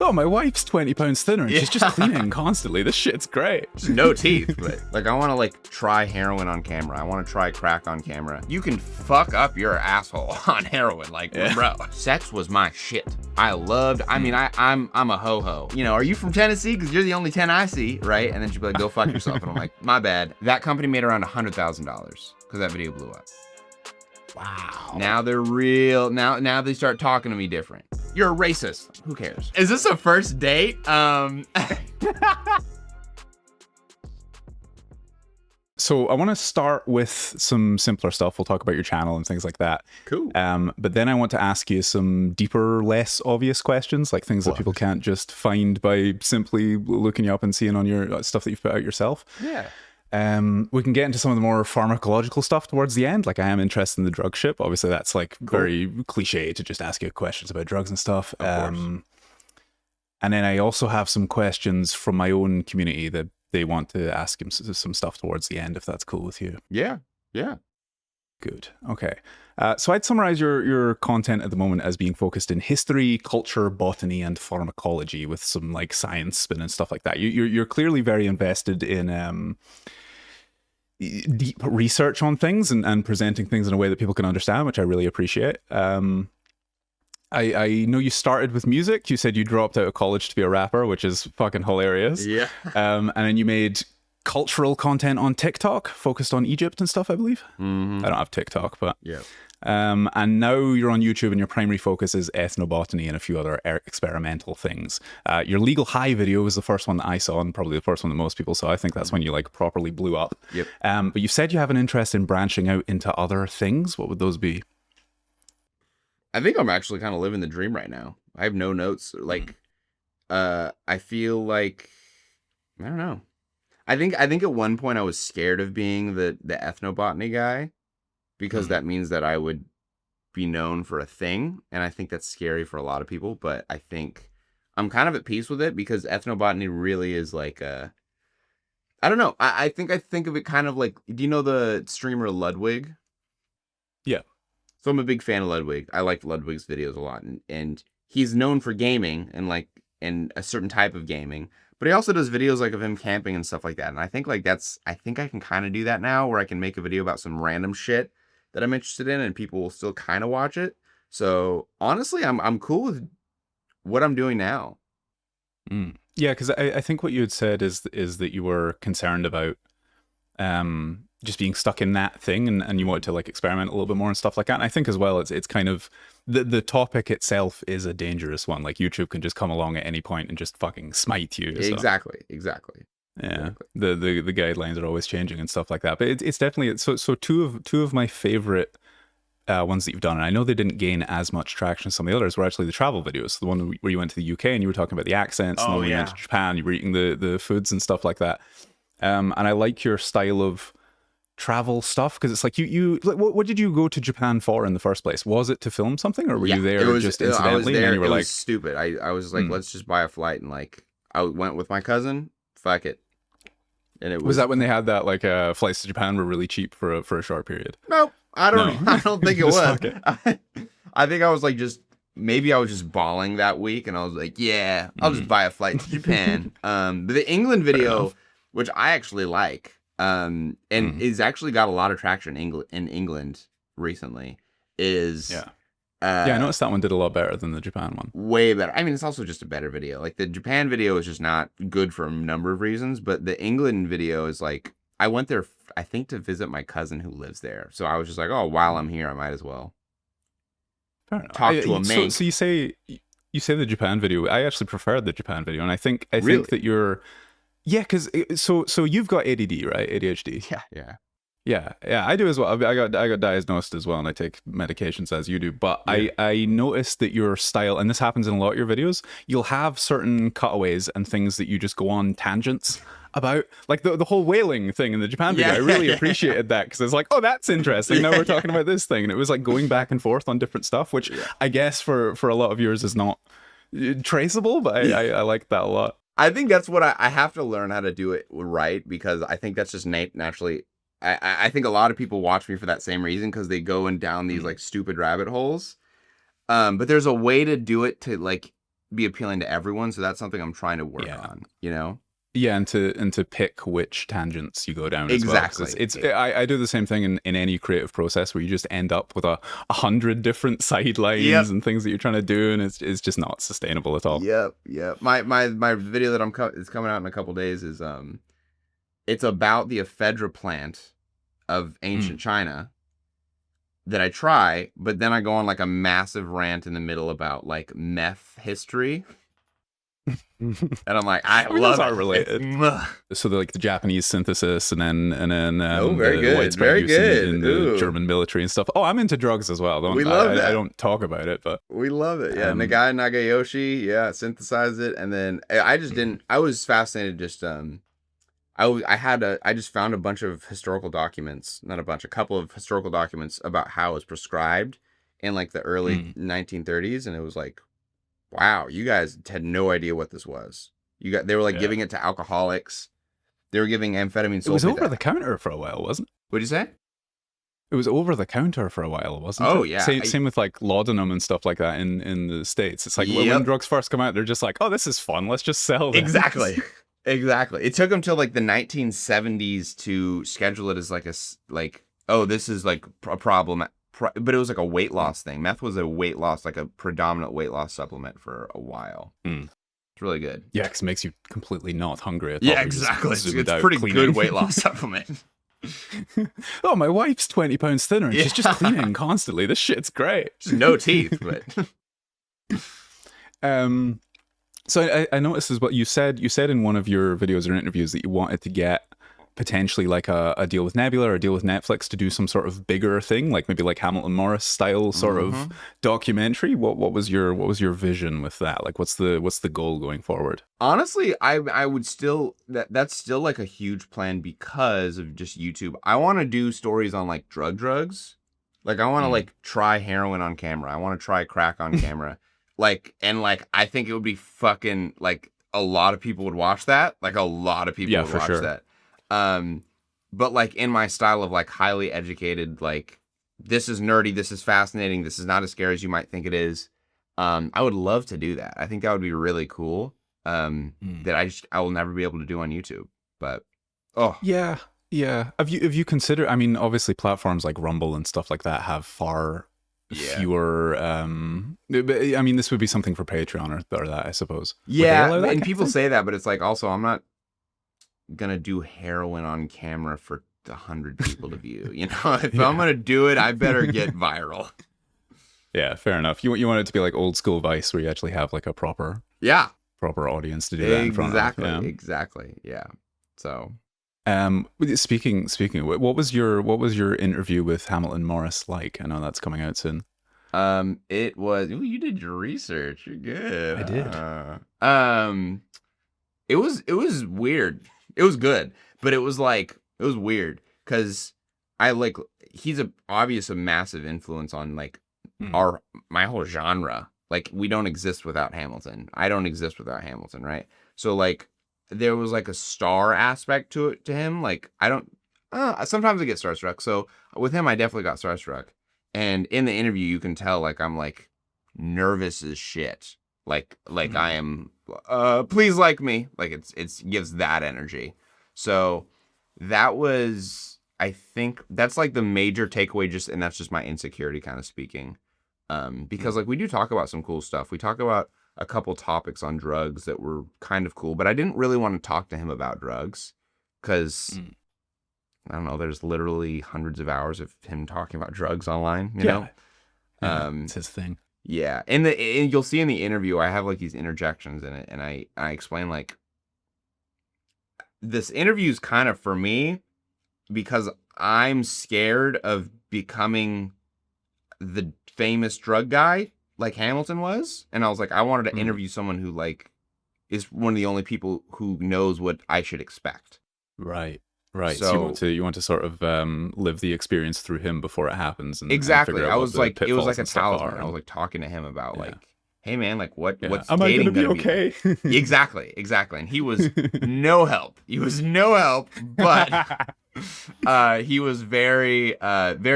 Oh, my wife's 20 pounds thinner and she's just cleaning constantly. This shit's great. Just no teeth, but like I want to like try heroin on camera. I want to try crack on camera. You can fuck up your asshole on heroin, like bro. Sex was my shit. I loved. I mean, I'm a ho-ho. You know, are you from Tennessee? Because you're the only 10 I see, right? And then she'd be like, go fuck yourself. And I'm like, my bad. That company made around $100,000 because that video blew up. Wow. Now they're real. Now they start talking to me different. You're a racist. Who cares? Is this a first date? So I want to start with some simpler stuff. We'll talk about your channel and things like that. Cool. But then I want to ask you some deeper, less obvious questions, like things that people can't just find by simply looking you up and seeing on your stuff that you've put out yourself. Yeah. We can get into some of the more pharmacological stuff towards the end. Like I am interested in the drug ship. Obviously that's like very cliche to just ask you questions about drugs and stuff. Of course. And then I also have some questions from my own community that they want to ask him some stuff towards the end, if that's cool with you. Yeah. Good. Okay. So I'd summarize your content at the moment as being focused in history, culture, botany, and pharmacology with some like science spin and stuff like that. You're clearly very invested in deep research on things and presenting things in a way that people can understand, which I really appreciate. I know you started with music. You said you dropped out of college to be a rapper, which is fucking hilarious. Yeah. And then you made cultural content on TikTok, focused on Egypt and stuff, I believe. Mm-hmm. I don't have TikTok, but yeah. And now you're on YouTube and your primary focus is ethnobotany and a few other experimental things. Your Legal High video was the first one that I saw and probably the first one that most people saw. I think that's when you like properly blew up. Yep. But you said you have an interest in branching out into other things. What would those be? I think I'm actually kind of living the dream right now. I have no notes. Like, I feel like, I don't know. I think at one point I was scared of being the ethnobotany guy because that means that I would be known for a thing. And I think that's scary for a lot of people. But I think I'm kind of at peace with it because ethnobotany really is like I don't know. I think of it kind of like, do you know the streamer Ludwig? Yeah. So I'm a big fan of Ludwig. I like Ludwig's videos a lot. And he's known for gaming and a certain type of gaming. But he also does videos like of him camping and stuff like that. And I think I can kind of do that now where I can make a video about some random shit that I'm interested in and people will still kind of watch it. So honestly, I'm cool with what I'm doing now. Yeah, because I think what you had said is that you were concerned about just being stuck in that thing and you wanted to like experiment a little bit more and stuff like that. And I think as well it's kind of the topic itself is a dangerous one. Like YouTube can just come along at any point and just fucking smite you. So. Exactly. Yeah. The guidelines are always changing and stuff like that. But it's definitely so two of my favorite ones that you've done, and I know they didn't gain as much traction as some of the others, were actually the travel videos. The one where you went to the UK and you were talking about the accents, and then when you went to Japan, you were eating the foods and stuff like that. And I like your style of travel stuff because it's like you like, what did you go to Japan for in the first place? Was it to film something, or were you there just incidentally? I was there. And you were it like, was stupid. I was like, let's just buy a flight, and like I went with my cousin. Fuck it. And it was that when they had that like flights to Japan were really cheap for a short period? Nope, I don't think it was. It. I think I was like maybe I was just balling that week, and I was like, yeah, I'll just buy a flight to Japan. But the England video, which I actually like. And it's actually got a lot of traction in England recently. I noticed that one did a lot better than the Japan one. Way better. I mean, it's also just a better video. Like the Japan video is just not good for a number of reasons, but the England video is like, I went there, I think, to visit my cousin who lives there. So I was just like, oh, while I'm here, I might as well talk to a man. So you say the Japan video. I actually prefer the Japan video, and I think that you're. Yeah, because so you've got ADD, right? ADHD. Yeah. I do as well. I got diagnosed as well, and I take medications as you do. But I noticed that your style, and this happens in a lot of your videos, you'll have certain cutaways and things that you just go on tangents about, like the whole whaling thing in the Japan video. I really appreciated that because it's like, oh, that's interesting. Now we're talking about this thing, and it was like going back and forth on different stuff, which I guess for a lot of yours is not traceable, but I like that a lot. I think that's what I have to learn how to do it right, because I think that's just naturally. I think a lot of people watch me for that same reason, because they go down these like stupid rabbit holes. But there's a way to do it to like be appealing to everyone. So that's something I'm trying to work on, you know? Yeah, and to pick which tangents you go down exactly. as well. I do the same thing in any creative process where you just end up with 100 different sidelines and things that you're trying to do, and it's just not sustainable at all. Yep. My video that is coming out in a couple days is it's about the ephedra plant of ancient China that I try, but then I go on like a massive rant in the middle about like meth history. And I'm like, I love those are related. So they're like the Japanese synthesis, and then very good, widespread very use good in the German military and stuff. Oh, I'm into drugs as well. We love that. I don't talk about it, but we love it. Yeah, Nagai Nagayoshi, synthesized it, and then I just didn't. I was fascinated. Just I just found a bunch of historical documents, not a bunch, a couple of historical documents about how it was prescribed in like the early 1930s, and it was like, wow, you guys had no idea what this was. They were like giving it to alcoholics. They were giving amphetamine sulfate. It was over the counter for a while, wasn't it? What'd you say? It was over the counter for a while, wasn't it? Oh, yeah. Same with like laudanum and stuff like that in the States. It's like when drugs first come out, they're just like, oh, this is fun. Let's just sell this. Exactly. Exactly. It took them till like the 1970s to schedule it as this is like a problem. But it was like a weight loss thing. Meth was a weight loss, like a predominant weight loss supplement for a while. It's really good. Yeah, because it makes you completely not hungry at all. Yeah, exactly. It's pretty good weight loss supplement. Oh, my wife's 20 pounds thinner and she's just cleaning constantly. This shit's great. Just no teeth, but... So I noticed as well, you said in one of your videos or interviews that you wanted to get potentially like a deal with Nebula or a deal with Netflix to do some sort of bigger thing, like maybe like Hamilton Morris style sort of documentary. What was your vision with that? Like what's the goal going forward? Honestly, I would still that's still like a huge plan because of just YouTube. I want to do stories on like drugs. Like I want to like try heroin on camera. I want to try crack on camera. I think it would be fucking like a lot of people would watch that. Like a lot of people would watch that. But like in my style of like highly educated, like this is nerdy, this is fascinating, this is not as scary as you might think it is. I would love to do that. I think that would be really cool. That I will never be able to do on YouTube. But yeah. Have you considered? I mean, obviously platforms like Rumble and stuff like that have far fewer. I mean, this would be something for Patreon or that, I suppose. Yeah, and people say that, but it's like also I'm not gonna do heroin on camera for 100 people to view. You know, if I'm gonna do it, I better get viral. Yeah, fair enough. You want it to be like old school Vice, where you actually have like a proper audience to do that in front of. Exactly. Yeah. So, speaking of, what was your interview with Hamilton Morris like? I know that's coming out soon. It was. Ooh, you did your research. You're good. I did. It was weird. It was good, but it was weird because he's obviously a massive influence on like my whole genre. Like we don't exist without Hamilton. I don't exist without Hamilton, right? So like there was like a star aspect to him. Like I don't sometimes I get starstruck. So with him I definitely got starstruck. And in the interview you can tell like I'm like nervous as shit. Like I am please like me. Like it gives that energy. So that was, I think that's like the major takeaway, and that's just my insecurity kind of speaking. Because like we do talk about some cool stuff. We talk about a couple topics on drugs that were kind of cool, but I didn't really want to talk to him about drugs because I don't know, there's literally hundreds of hours of him talking about drugs online, you know? It's his thing. Yeah. And you'll see in the interview, I have like these interjections in it, and I explain like, this interview is kind of for me because I'm scared of becoming the famous drug guy like Hamilton was. And I was like, I wanted to interview someone who like is one of the only people who knows what I should expect. Right. So you want to sort of live the experience through him before it happens. Exactly. And I was like, it was like a talisman. I was like talking to him about like, hey man, like what's am I gonna be okay? Exactly. And he was no help. But he was very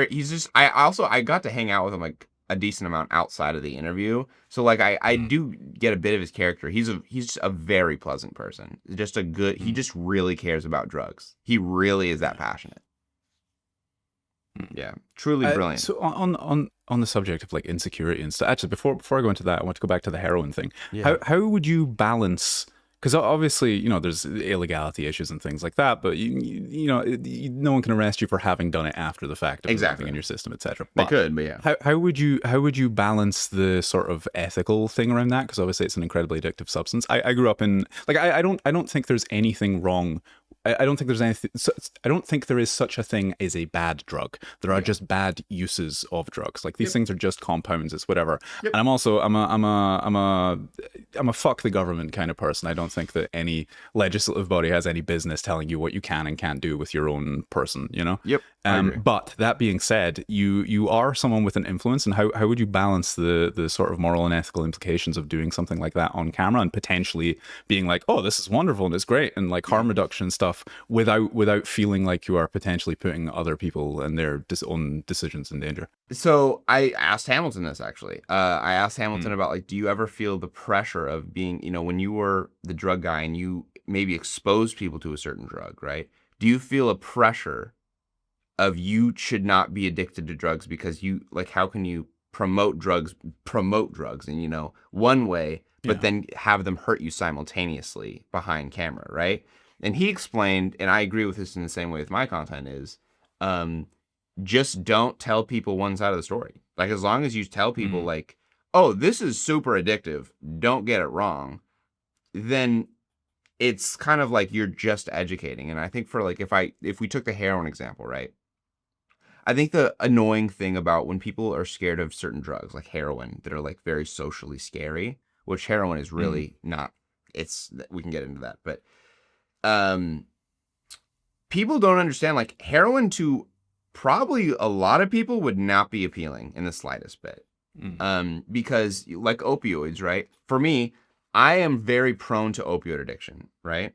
he's just I got to hang out with him like a decent amount outside of the interview. So like I do get a bit of his character. He's just a very pleasant person. Just a good. He just really cares about drugs. He really is that passionate. Yeah, truly brilliant. So on the subject of like insecurity and stuff, actually, before I go into that, I want to go back to the heroin thing. Yeah. How would you balance? Because obviously, you know, there's illegality issues and things like that, but you know, no one can arrest you for having done it after the fact of exactly in your system, etc. They could, but yeah. How would you balance the sort of ethical thing around that? Because obviously, it's an incredibly addictive substance. I grew up in like I don't think there's anything wrong. I don't think there's anything. I don't think there is such a thing as a bad drug. There are just bad uses of drugs. Like these things are just compounds. It's whatever. And I'm a fuck the government kind of person. I don't think that any legislative body has any business telling you what you can and can't do with your own person. You know. But that being said, you are someone with an influence, and how would you balance the sort of moral and ethical implications of doing something like that on camera and potentially being like, oh, this is wonderful and it's great and like harm reduction stuff without feeling like you are potentially putting other people and their own decisions in danger? So I asked Hamilton this actually. I asked Hamilton about like, do you ever feel the pressure of being, you know, when you were the drug guy and you maybe exposed people to a certain drug, right? Do you feel a pressure of you should not be addicted to drugs because you like, how can you promote drugs and, you know, one way, but then have them hurt you simultaneously behind camera, right? And he explained, and I agree with this in the same way with my content, is just don't tell people one side of the story. Like, as long as you tell people, like, oh, this is super addictive, don't get it wrong, then it's kind of like you're just educating. And I think for, like, if we took the heroin example, right? I think the annoying thing about when people are scared of certain drugs, like heroin, that are, like, very socially scary, which heroin is really not, we can get into that, but people don't understand, like, heroin to probably a lot of people would not be appealing in the slightest bit. Because like opioids, right? For me, I am very prone to opioid addiction, right?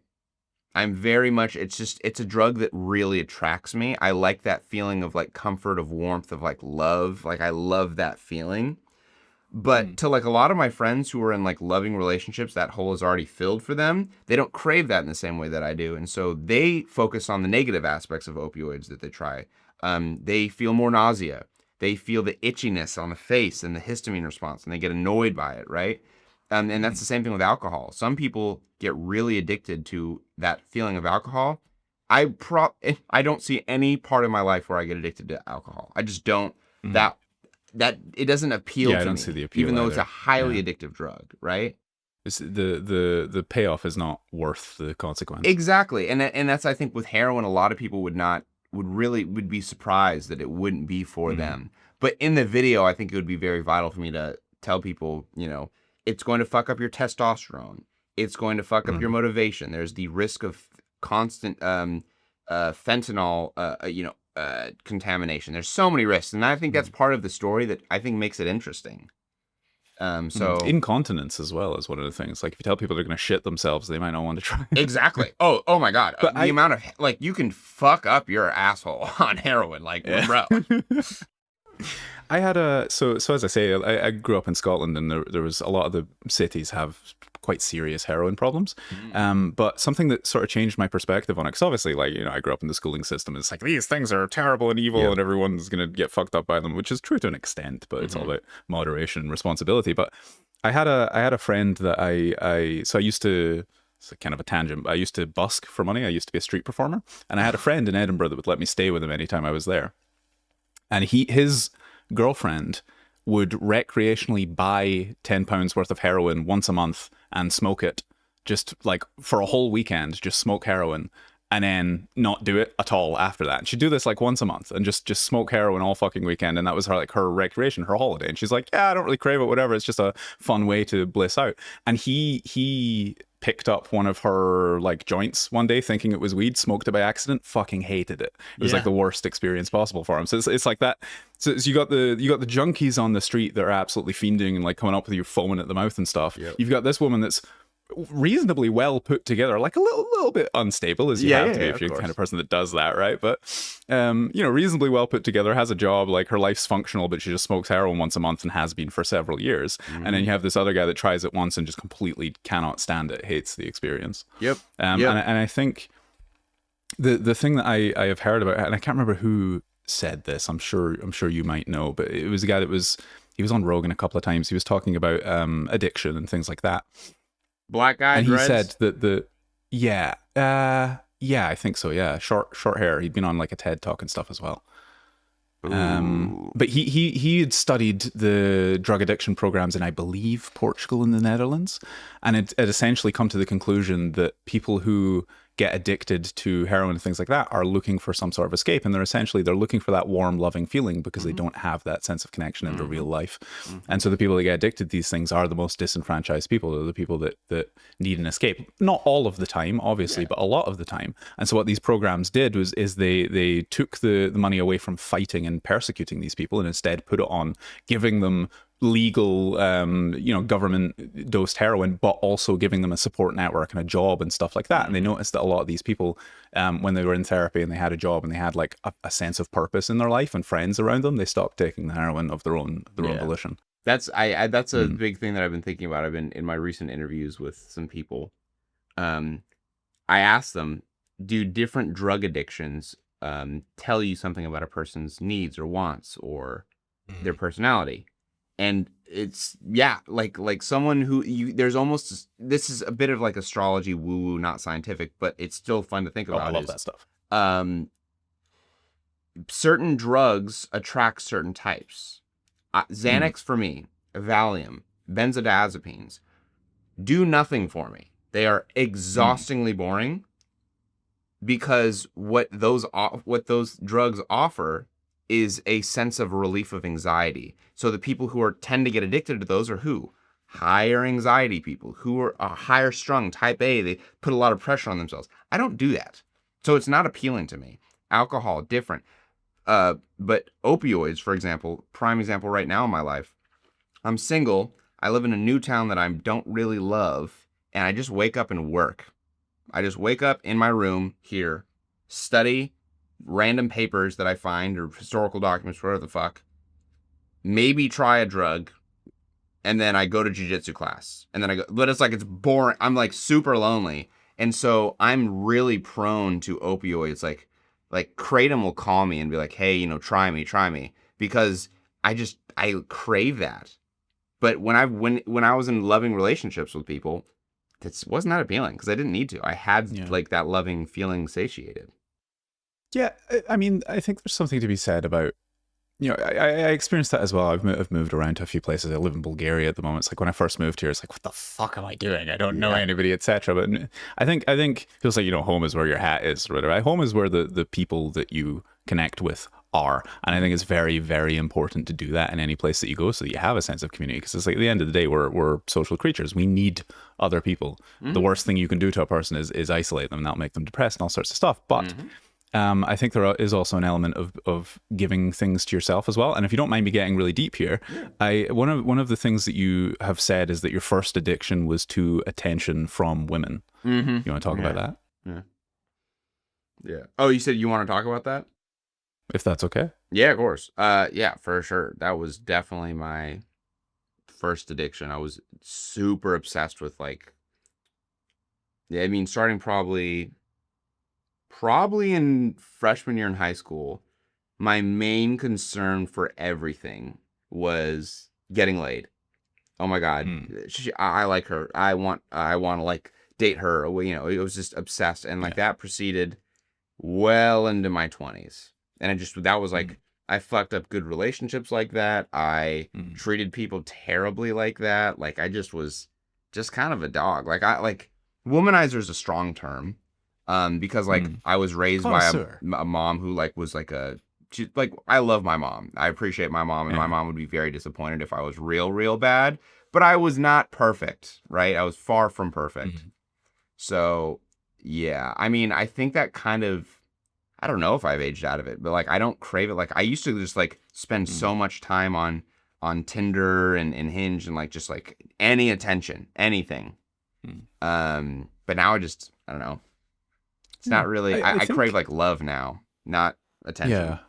I'm very much, it's a drug that really attracts me. I like that feeling of like comfort, of warmth, of like love. Like I love that feeling. But to like a lot of my friends who are in like loving relationships, that hole is already filled for them. They don't crave that in the same way that I do. And so they focus on the negative aspects of opioids that they try. They feel more nausea. They feel the itchiness on the face and the histamine response, and they get annoyed by it, right? And that's the same thing with alcohol. Some people get really addicted to that feeling of alcohol. I don't see any part of my life where I get addicted to alcohol. I just don't. That it doesn't appeal to me. I don't see the appeal, even though it's a highly addictive drug, right? It's the payoff is not worth the consequence. Exactly, and that's, I think, with heroin, a lot of people would be surprised that it wouldn't be for them. But in the video, I think it would be very vital for me to tell people, you know, it's going to fuck up your testosterone. It's going to fuck up your motivation. There's the risk of constant fentanyl, contamination. There's so many risks, and I think that's part of the story that I think makes it interesting. So incontinence as well is one of the things. Like if you tell people they're going to shit themselves, they might not want to try. Exactly. Oh my God. But the amount of like you can fuck up your asshole on heroin, like bro. I had so as I say, I grew up in Scotland, and there was a lot of the cities have quite serious heroin problems. But something that sort of changed my perspective on it, because obviously, like, you know, I grew up in the schooling system, and it's like these things are terrible and evil, and everyone's gonna get fucked up by them, which is true to an extent, but it's all about moderation and responsibility. But I had a friend that I used to. It's kind of a tangent. I used to busk for money. I used to be a street performer, and I had a friend in Edinburgh that would let me stay with him anytime I was there. And his girlfriend would recreationally buy £10 worth of heroin once a month and smoke it, just like for a whole weekend, just smoke heroin, and then not do it at all after that. And she'd do this like once a month and just smoke heroin all fucking weekend. And that was her recreation, her holiday. And she's like, yeah, I don't really crave it, whatever. It's just a fun way to bliss out. And he picked up one of her like joints one day thinking it was weed, smoked it by accident, fucking hated it. It was like the worst experience possible for him. So it's like that. So you got the junkies on the street that are absolutely fiending and like coming up with you foaming at the mouth and stuff. You've got this woman that's reasonably well put together, like a little bit unstable as you have to be if you're the kind of person that does that, right? But reasonably well put together, has a job, like her life's functional, but she just smokes heroin once a month and has been for several years. And then you have this other guy that tries it once and just completely cannot stand it, hates the experience. And I think the thing that I have heard about, and I can't remember who said this, I'm sure you might know, but it was a guy that he was on Rogan a couple of times. He was talking about addiction and things like that. Black guy, and he said that I think so. Yeah, short hair. He'd been on like a TED Talk and stuff as well. But he had studied the drug addiction programs in, I believe, Portugal and the Netherlands, and it essentially come to the conclusion that people who get addicted to heroin and things like that are looking for some sort of escape, and they're looking for that warm, loving feeling because they don't have that sense of connection in their real life. And so the people that get addicted to these things are the most disenfranchised people. They're the people that need an escape. Not all of the time, obviously, but a lot of the time. And so what these programs did is they took the money away from fighting and persecuting these people and instead put it on giving them legal, government dosed heroin, but also giving them a support network and a job and stuff like that. And they noticed that a lot of these people, when they were in therapy and they had a job and they had like a sense of purpose in their life and friends around them, they stopped taking the heroin of their own volition. That's a big thing that I've been thinking about. I've been in my recent interviews with some people. I asked them, do different drug addictions tell you something about a person's needs or wants or their personality? And it's like someone who there's almost, this is a bit of like astrology woo woo, not scientific, but it's still fun to think about. I love that stuff. Certain drugs attract certain types. Xanax for me, Valium, benzodiazepines do nothing for me. They are exhaustingly boring because what those drugs offer is a sense of relief of anxiety. So the people who tend to get addicted to those are who? Higher anxiety people who are higher strung, type A. They put a lot of pressure on themselves. I don't do that. So it's not appealing to me. Alcohol, different. But opioids, for example, prime example right now in my life. I'm single. I live in a new town that I don't really love. And I just wake up and work. I just wake up in my room here, study random papers that I find or historical documents, whatever the fuck, maybe try a drug, and then I go to jiu-jitsu class. And then but it's boring. I'm like super lonely. And so I'm really prone to opioids. Like Kratom will call me and be like, hey, try me. Because I crave that. But when I was in loving relationships with people, that wasn't that appealing because I didn't need to. I had like that loving feeling satiated. Yeah, I mean, I think there's something to be said about, I experienced that as well. I've moved around to a few places. I live in Bulgaria at the moment. It's like when I first moved here, it's like, what the fuck am I doing? I don't know anybody, etc. But I think it feels like, home is where your hat is, or whatever. Home is where the people that you connect with are. And I think it's very, very important to do that in any place that you go so that you have a sense of community. Because it's like at the end of the day, we're social creatures. We need other people. The worst thing you can do to a person is isolate them and that'll make them depressed and all sorts of stuff. But I think there is also an element of giving things to yourself as well. And if you don't mind me getting really deep here, one of the things that you have said is that your first addiction was to attention from women. You want to talk about that? Yeah. Oh, you said you want to talk about that? If that's okay. Yeah, of course. Yeah, for sure. That was definitely my first addiction. I was super obsessed with starting probably in freshman year in high school, my main concern for everything was getting laid. Oh my God. I like her. I want to date her. It was just obsessed. And that proceeded well into my 20s. And that was I fucked up good relationships like that. I treated people terribly like that. I just was just kind of a dog. Womanizer is a strong term. Because I was raised by a mom who was I love my mom. I appreciate my mom, and my mom would be very disappointed if I was real bad, but I was not perfect, right? I was far from perfect. So yeah, I mean, I think that kind of, I don't know if I've aged out of it, but I don't crave it. I used to just spend so much time on Tinder and Hinge and just any attention, anything. But now I don't know. It's not really, I crave like love now, not attention. Yeah.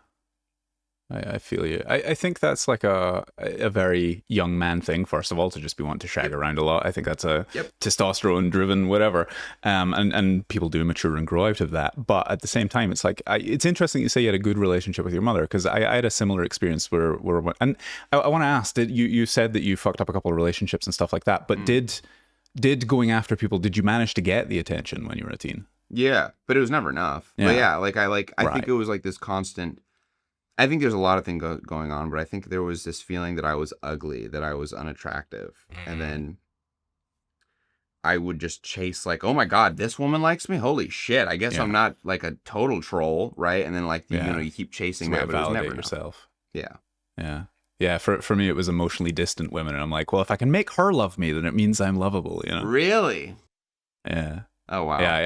I feel you. I think that's like a very young man thing, first of all, to just be wanting to shag around a lot. I think that's a testosterone driven whatever. And people do mature and grow out of that. But at the same time, it's like, it's interesting you say you had a good relationship with your mother, because I had a similar experience where and I want to ask, you said that you fucked up a couple of relationships and stuff like that, but did going after people, did you manage to get the attention when you were a teen? Yeah, but it was never enough. Yeah. But yeah, I think it was like this constant. I think there's a lot of things going on, but I think there was this feeling that I was ugly, that I was unattractive. And then I would just chase like, oh my God, this woman likes me? Holy shit. I guess I'm not like a total troll, right? And then like, you keep chasing that, but it was never yourself. Yeah. Yeah. Yeah, for me, it was emotionally distant women. And I'm like, well, if I can make her love me, then it means I'm lovable, you know? Really? Yeah. Oh, wow. Yeah.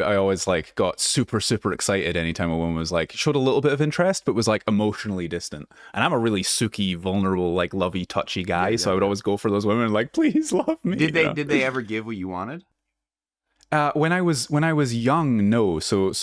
I always like got super, super excited anytime a woman was like, showed a little bit of interest, but was like emotionally distant. And I'm a really sooky, vulnerable, like lovey, touchy guy. So I would always go for those women like, please love me. Did they ever give what you wanted? When I was young, no. So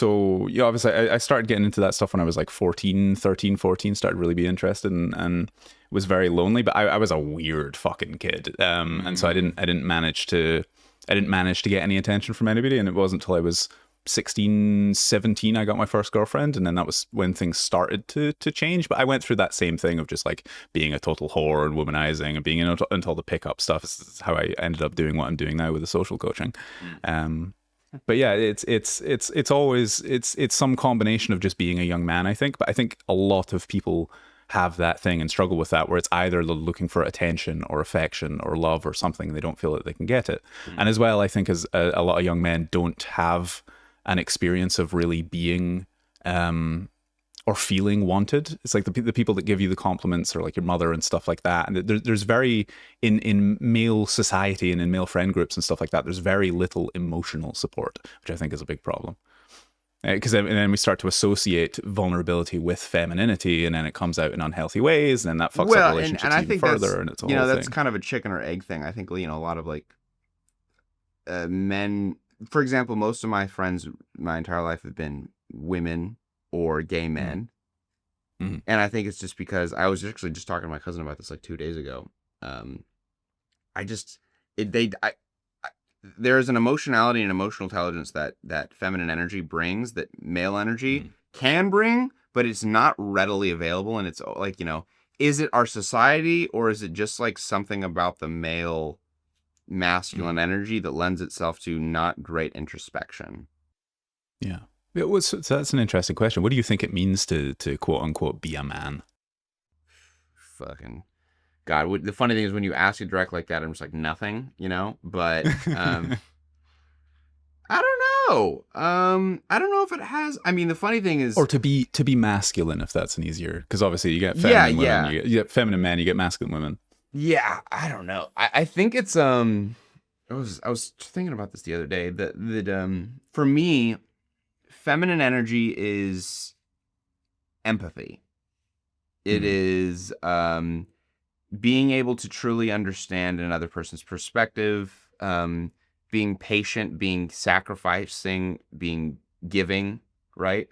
obviously I started getting into that stuff when I was like 13, 14, started really be interested and was very lonely, but I was a weird fucking kid. And so I didn't manage to get any attention from anybody. And it wasn't until I was 16, 17, I got my first girlfriend. And then that was when things started to change. But I went through that same thing of just like being a total whore and womanizing and being into all the pickup stuff. This is how I ended up doing what I'm doing now with the social coaching. But yeah, it's always some combination of just being a young man, I think. But I think a lot of people have that thing and struggle with that, where it's either looking for attention or affection or love or something, and they don't feel that they can get it. And as well, I think as a lot of young men don't have an experience of really being or feeling wanted. It's like the people that give you the compliments are like your mother and stuff like that. And there's very, in male society and in male friend groups and stuff like that, there's very little emotional support, which I think is a big problem. Because then we start to associate vulnerability with femininity, and then it comes out in unhealthy ways, and then that fucks up relationships and I think further. And it's a whole that's thing. kind of a chicken or egg thing. I think a lot of like men, for example, most of my friends my entire life have been women or gay men, and I think it's just because I was actually just talking to my cousin about this like 2 days ago. There's an emotionality and emotional intelligence that feminine energy brings that male energy can bring, but it's not readily available. And it's like, is it our society, or is it just like something about the male masculine energy that lends itself to not great introspection? Yeah. So that's an interesting question. What do you think it means to quote unquote be a man? Fucking God, the funny thing is when you ask it direct like that, I'm just like nothing, but I don't know. I don't know if it has. I mean, the funny thing is, or to be masculine, if that's an easier, because obviously you get feminine women, you get feminine men, you get masculine women. Yeah, I don't know. I think it's I was thinking about this the other day that for me, feminine energy is empathy. It is being able to truly understand another person's perspective, being patient, being sacrificing, being giving, right?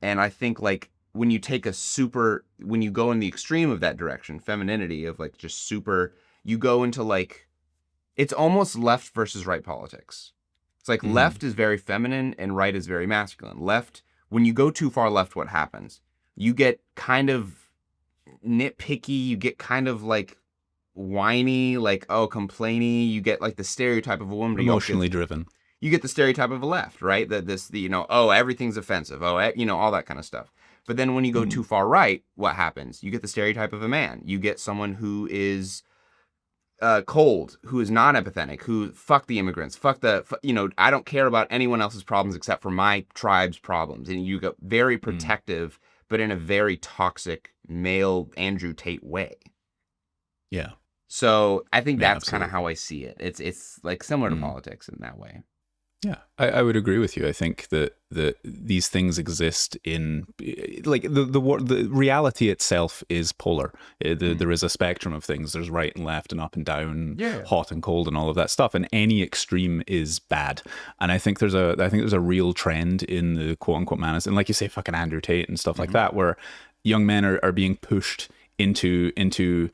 And I think like when you go in the extreme of that direction, femininity of like just super, you go into like, it's almost left versus right politics. It's like left is very feminine and right is very masculine. Left, when you go too far left, what happens? You get kind of nitpicky, you get kind of like whiny, like complainy, you get like the stereotype of a woman, emotionally driven. You get the stereotype of a left, right? Everything's offensive, all that kind of stuff. But then when you go too far right, what happens? You get the stereotype of a man. You get someone who is cold, who is non-empathetic, who fuck the immigrants, I don't care about anyone else's problems except for my tribe's problems. And you get very protective, but in a very toxic male Andrew Tate way. Yeah. So I think that's kind of how I see it. It's like similar to politics in that way. Yeah, I would agree with you. I think that these things exist in, like, the reality itself is polar. There is a spectrum of things. There's right and left and up and down, hot and cold, and all of that stuff. And any extreme is bad. And I think there's a real trend in the quote unquote manners, and like you say, fucking Andrew Tate and stuff like that, where young men are being pushed into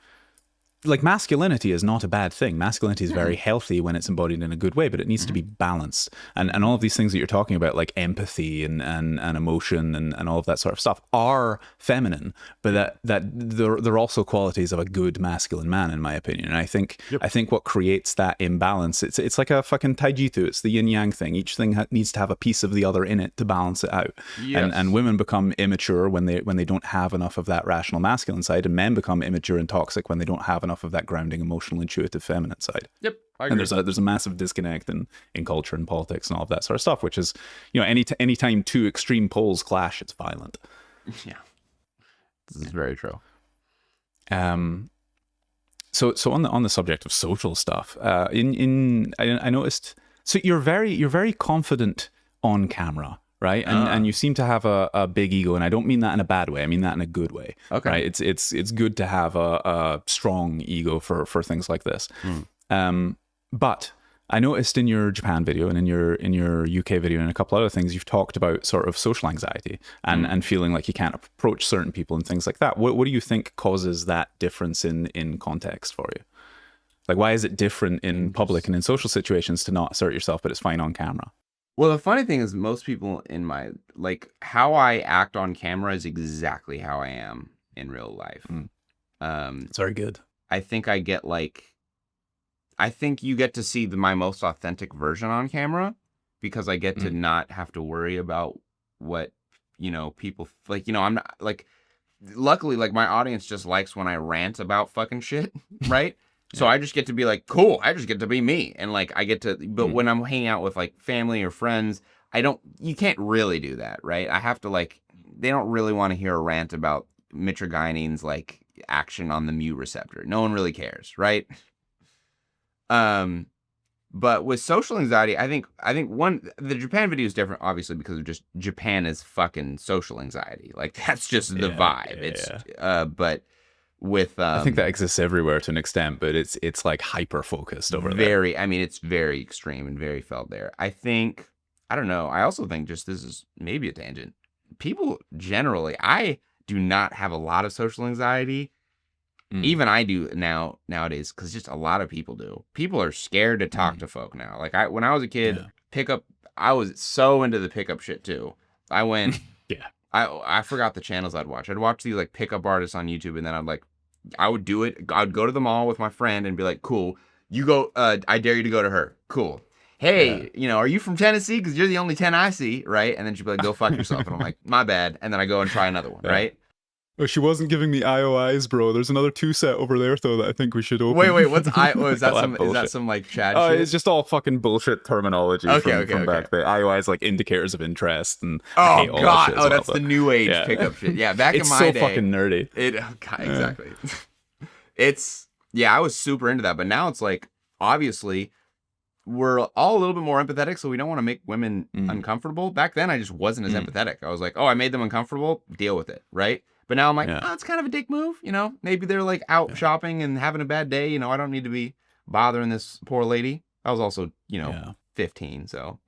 like, masculinity is not a bad thing. Masculinity is very healthy when it's embodied in a good way, but it needs to be balanced. And all of these things that you're talking about, like empathy and emotion and all of that sort of stuff, are feminine, but that they're also qualities of a good masculine man, in my opinion. And I think what creates that imbalance, it's like a fucking taijutsu. It's the yin yang thing. Each thing needs to have a piece of the other in it to balance it out. Yes. And women become immature when they don't have enough of that rational masculine side, and men become immature and toxic when they don't have enough of that grounding, emotional, intuitive, feminine side. Yep, I agree. And there's a massive disconnect in culture and politics and all of that sort of stuff, which is, anytime two extreme poles clash, it's violent. Yeah, this is very true. So on the subject of social stuff, I noticed. So you're very confident on camera. Right. And you seem to have a big ego, and I don't mean that in a bad way. I mean that in a good way. Okay. Right. It's good to have a strong ego for things like this. But I noticed in your Japan video and in your UK video and a couple other things, you've talked about sort of social anxiety and feeling like you can't approach certain people and things like that. What do you think causes that difference in context for you? Like, why is it different in public and in social situations to not assert yourself, but it's fine on camera? Well, the funny thing is, most people in my, like, how I act on camera is exactly how I am in real life. It's very good. I think you get to see my most authentic version on camera, because I get to not have to worry about what, people, like, I'm not, like, luckily, like, my audience just likes when I rant about fucking shit, right? So I just get to be like, cool, I just get to be me. And like, I get to, but when I'm hanging out with like family or friends, you can't really do that, right? I have to, like, they don't really want to hear a rant about mitragynines, like, action on the mu receptor. No one really cares, right? But with social anxiety, I think the Japan video is different, obviously, because of just Japan is fucking social anxiety. Like, that's just the vibe. But with I think that exists everywhere to an extent, but it's like hyper focused over there. I mean, it's very extreme and very felt there. I don't know. I also think, just, this is maybe a tangent, people generally, I do not have a lot of social anxiety. Even I do nowadays, because just a lot of people do. People are scared to talk to folk now. Like, when I was a kid, pickup, I was so into the pickup shit too. I went, I forgot the channels I'd watch. I'd watch these like pickup artists on YouTube, and then I would do it. I'd go to the mall with my friend and be like, cool, you go, I dare you to go to her. Cool. Hey, are you from Tennessee? Because you're the only 10 I see, right? And then she'd be like, go fuck yourself. And I'm like, my bad. And then I go and try another one, right? Oh, she wasn't giving me IOIs, bro. There's another 2 set over there, though, that I think we should open. Wait, what's is that some like Chad shit? It's just all fucking bullshit terminology from back there. IOIs, like indicators of interest, and oh god, that's the new age pickup shit. Yeah, back in my day, it's so fucking nerdy. Exactly. I was super into that, but now it's like, obviously, we're all a little bit more empathetic, so we don't want to make women uncomfortable. Back then, I just wasn't as empathetic. I was like, oh, I made them uncomfortable, deal with it, right? But now I'm like, it's kind of a dick move, Maybe they're like out shopping and having a bad day, I don't need to be bothering this poor lady. I was also, 15, so.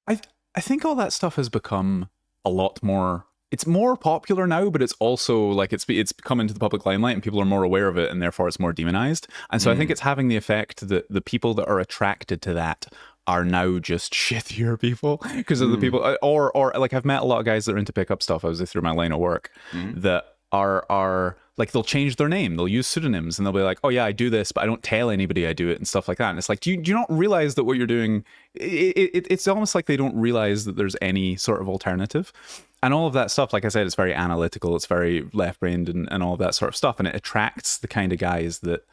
I think all that stuff has become a lot more, it's more popular now, but it's also like it's come into the public limelight and people are more aware of it, and therefore it's more demonized. And so I think it's having the effect that the people that are attracted to that are now just shittier people because of the people, or like, I've met a lot of guys that are into pickup stuff, obviously, through my line of work, that are like, they'll change their name, they'll use pseudonyms, and they'll be like, oh yeah, I do this, but I don't tell anybody I do it, and stuff like that. And it's like, do you not realize that what you're doing, it's almost like they don't realize that there's any sort of alternative. And all of that stuff, like I said, it's very analytical, it's very left-brained, and all of that sort of stuff, and it attracts the kind of guys that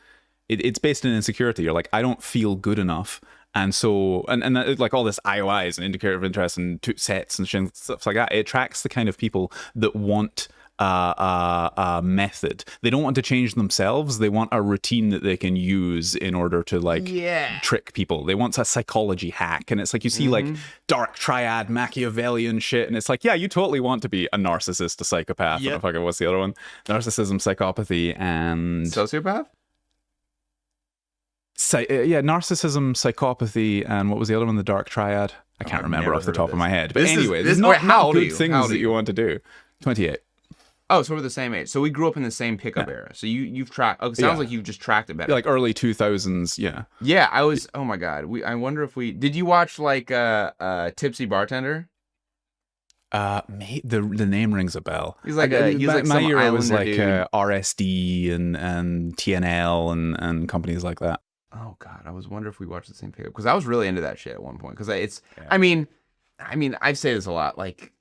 it's based in insecurity. You're like, I don't feel good enough. And so, and that, like, all this IOIs and indicator of interest and sets and stuff like that, it attracts the kind of people that want method. They don't want to change themselves. They want a routine that they can use in order to like trick people. They want a psychology hack. And it's like you see like dark triad Machiavellian shit, and it's like, yeah, you totally want to be a narcissist, a psychopath, and fucking what's the other one? Narcissism, psychopathy, and sociopath. Narcissism, psychopathy, and what was the other one? The dark triad. I can't remember off the top of my head. But anyway, there's not good things that you want to do. 28. Oh, so we're the same age. So we grew up in the same pickup era. So you've tracked. Oh, it sounds like you've just tracked it better. Like early 2000s, yeah. Yeah, I was. Oh my god. I wonder if we did. You watch like Tipsy Bartender? Mate, the name rings a bell. He's like my era was like dude. RSD and TNL and companies like that. Oh god, I was wondering if we watched the same pickup, because I was really into that shit at one point. Because it's. Yeah. I mean, I say this a lot. Like,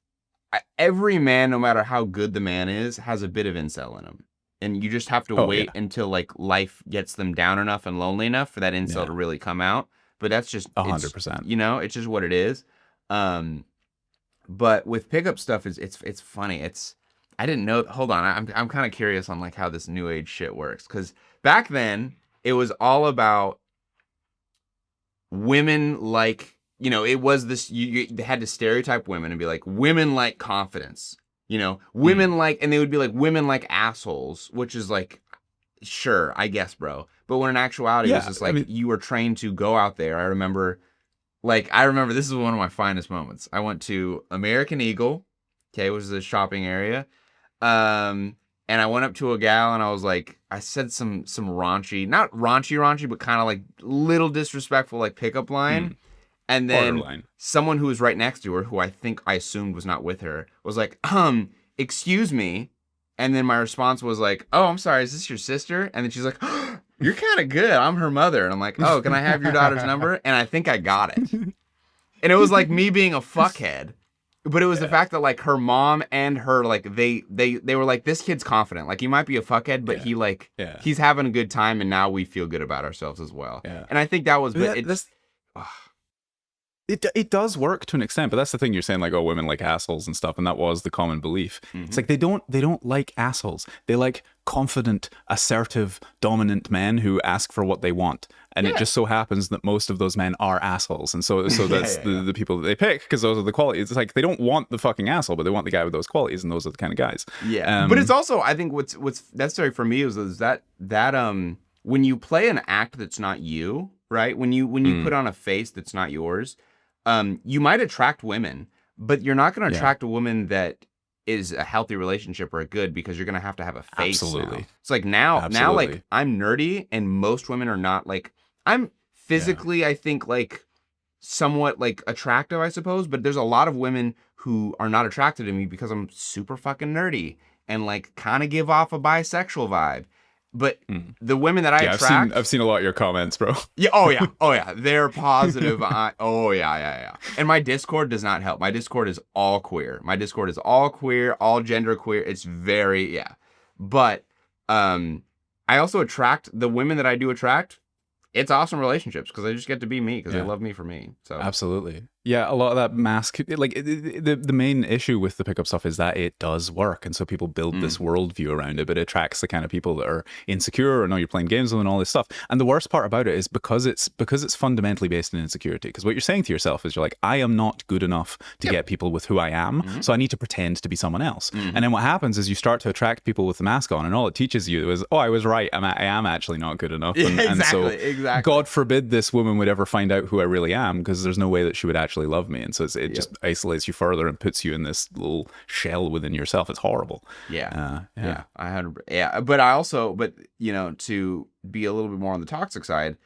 every man, no matter how good the man is, has a bit of incel in him, and you just have to wait until like life gets them down enough and lonely enough for that incel to really come out. But that's just 100%. You know, it's just what it is. But with pickup stuff, it's funny. I didn't know. Hold on, I'm kind of curious on like how this new age shit works, because back then it was all about women like. You know, it was this, you had to stereotype women and be like, women like confidence, you know, women like, and they would be like, women like assholes, which is like, sure, I guess, bro. But when in actuality, it's just like, you were trained to go out there. I remember, this is one of my finest moments. I went to American Eagle, which was a shopping area. And I went up to a gal and I was like, I said some raunchy, not raunchy, but kind of like little disrespectful, like pickup line. And then someone who was right next to her, who I assumed was not with her, was like, excuse me. And then my response was like, oh, I'm sorry, is this your sister? And then she's like, oh, you're kind of good. I'm her mother. And I'm like, oh, can I have your daughter's number? And I think I got it. And it was like me being a fuckhead. But it was the fact that like her mom and her, like they were like, this kid's confident. Like, he might be a fuckhead, but he's having a good time, and now we feel good about ourselves as well. Yeah. And I think that was It does work to an extent, but that's the thing. You're saying like, oh, women like assholes and stuff, and that was the common belief. It's like they don't like assholes. They like confident, assertive, dominant men who ask for what they want. And it just so happens that most of those men are assholes, and so that's the people that they pick, because those are the qualities. It's like they don't want the fucking asshole, but they want the guy with those qualities, and those are the kind of guys. Yeah, but it's also, I think what's necessary for me is that when you play an act that's not you, right? When you put on a face that's not yours. You might attract women, but you're not going to attract a woman that is a healthy relationship or a good, because you're going to have a face. Absolutely. Now. It's like now like I'm nerdy, and most women are not. Like, I'm physically, I think, like somewhat like attractive, I suppose, but there's a lot of women who are not attracted to me because I'm super fucking nerdy and like kind of give off a bisexual vibe. But the women that I attract... I've seen a lot of your comments, bro. Yeah, oh yeah. They're positive. Yeah. And my Discord does not help. My Discord is all queer. All gender queer. It's very, But I also attract, the women that I do attract, it's awesome relationships, because I just get to be me, because they love me for me. So absolutely. Yeah, a lot of that the main issue with the pickup stuff is that it does work, and so people build this worldview around it, but it attracts the kind of people that are insecure or know you're playing games with and all this stuff. And the worst part about it is because it's fundamentally based in insecurity, because what you're saying to yourself is you're like, I am not good enough to get people with who I am, so I need to pretend to be someone else. And then what happens is you start to attract people with the mask on, and all it teaches you is, oh, I was right, I am actually not good enough. And so God forbid this woman would ever find out who I really am, because there's no way that she would actually love me. And so it just isolates you further and puts you in this little shell within yourself. It's horrible. But you know, to be a little bit more on the toxic side,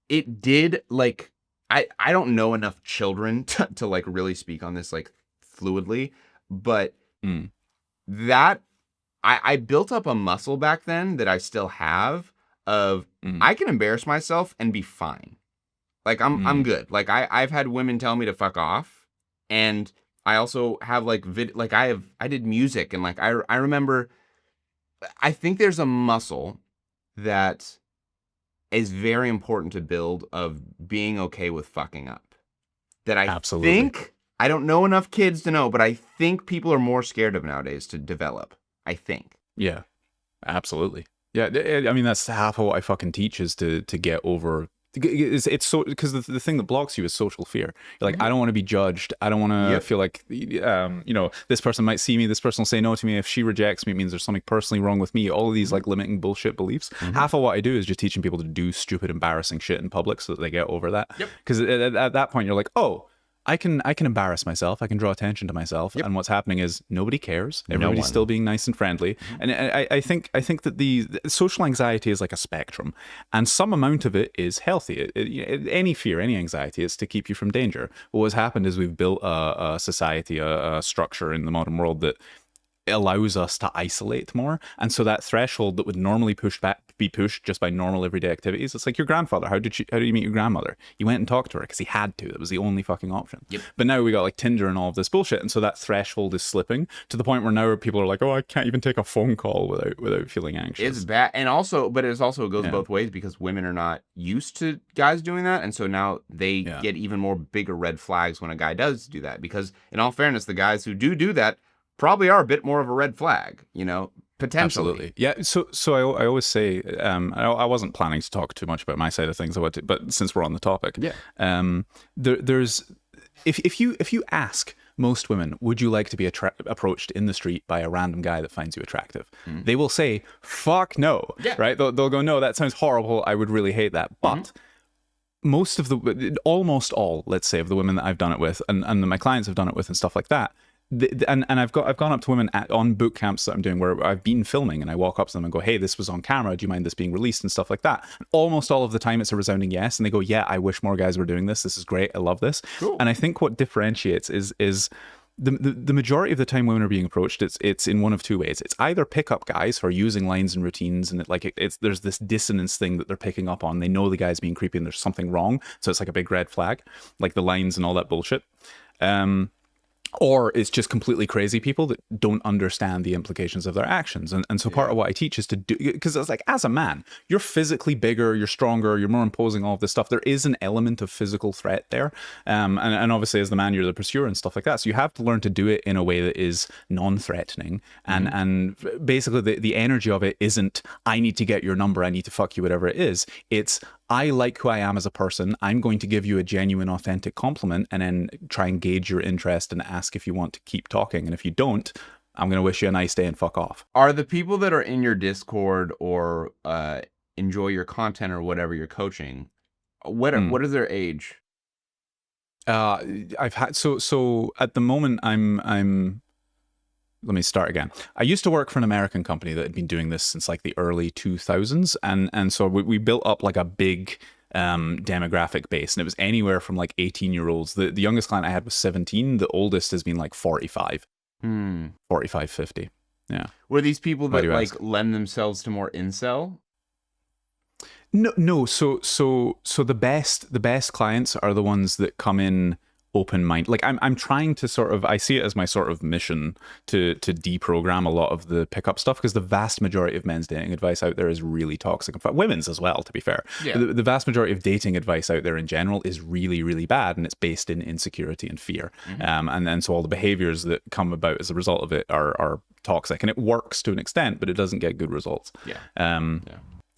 it did, like, I don't know enough children to like really speak on this like fluidly, but that I built up a muscle back then that I still have of I can embarrass myself and be fine. Like, I'm good. Like, I've had women tell me to fuck off, and I also have like I did music, and like I remember, I think there's a muscle that is very important to build, of being okay with fucking up. That I think, I don't know enough kids to know, but I think people are more scared of nowadays to develop. I think. Yeah, absolutely. Yeah, I mean, that's half of what I fucking teach is to get over. It's so because the thing that blocks you is social fear. You're like, I don't want to be judged. I don't want to feel like, this person might see me. This person will say no to me. If she rejects me, it means there's something personally wrong with me. All of these like limiting bullshit beliefs. Half of what I do is just teaching people to do stupid, embarrassing shit in public so that they get over that. Because at that point, you're like, oh, I can embarrass myself. I can draw attention to myself. And what's happening is nobody cares. Everybody's still being nice and friendly. And I think that the social anxiety is like a spectrum, and some amount of it is healthy. Any fear, any anxiety, is to keep you from danger. But what's happened is we've built a society, a structure in the modern world that allows us to isolate more, and so that threshold that would normally be pushed just by normal everyday activities. It's like your grandfather. How did you meet your grandmother? You went and talked to her because he had to. That was the only fucking option. But now we got like Tinder and all of this bullshit, and so that threshold is slipping to the point where now people are like, oh, I can't even take a phone call without feeling anxious. It's bad, and also, but it also goes both ways because women are not used to guys doing that, and so now they get even more bigger red flags when a guy does do that. Because in all fairness, the guys who do that probably are a bit more of a red flag, potentially. Absolutely. Yeah. So I always say, I wasn't planning to talk too much about my side of things, but since we're on the topic, there's if you ask most women, would you like to be approached in the street by a random guy that finds you attractive? They will say, fuck no, right? They'll go, no, that sounds horrible. I would really hate that. But almost all, let's say, of the women that I've done it with and my clients have done it with and stuff like that, and I've gone up to women on boot camps that I'm doing where I've been filming, and I walk up to them and go, hey, this was on camera, do you mind this being released and stuff like that? And almost all of the time it's a resounding yes, and they go, yeah, I wish more guys were doing this is great, I love this. Cool. And I think what differentiates is the majority of the time women are being approached, it's in one of two ways. It's either pickup guys who are using lines and routines, and there's this dissonance thing that they're picking up on. They know the guy's being creepy and there's something wrong, so it's like a big red flag, like the lines and all that bullshit. Or it's just completely crazy people that don't understand the implications of their actions. And so part of what I teach is to do, because it's like, as a man, you're physically bigger, you're stronger, you're more imposing, all of this stuff. There is an element of physical threat there. And obviously as the man, you're the pursuer and stuff like that. So you have to learn to do it in a way that is non-threatening. And basically the energy of it isn't, I need to get your number, I need to fuck you, whatever it is. It's, I like who I am as a person. I'm going to give you a genuine, authentic compliment and then try and gauge your interest and ask if you want to keep talking. And if you don't, I'm going to wish you a nice day and fuck off. Are the people that are in your Discord or enjoy your content or whatever you're coaching, what is their age? I've had so at the moment I'm let me start again. I used to work for an American company that had been doing this since like the early 2000s. And so we built up like a big demographic base, and it was anywhere from like 18-year-olds. The youngest client I had was 17. The oldest has been like 45, 45, 50. Yeah. Were these people that like lend themselves to more incel? No. So the best clients are the ones that come in open mind. Like I'm trying to sort of, I see it as my sort of mission to deprogram a lot of the pickup stuff, because the vast majority of men's dating advice out there is really toxic. In fact, women's as well, to be fair. Yeah. The vast majority of dating advice out there in general is really, really bad, and it's based in insecurity and fear. And so all the behaviors that come about as a result of it are toxic, and it works to an extent, but it doesn't get good results.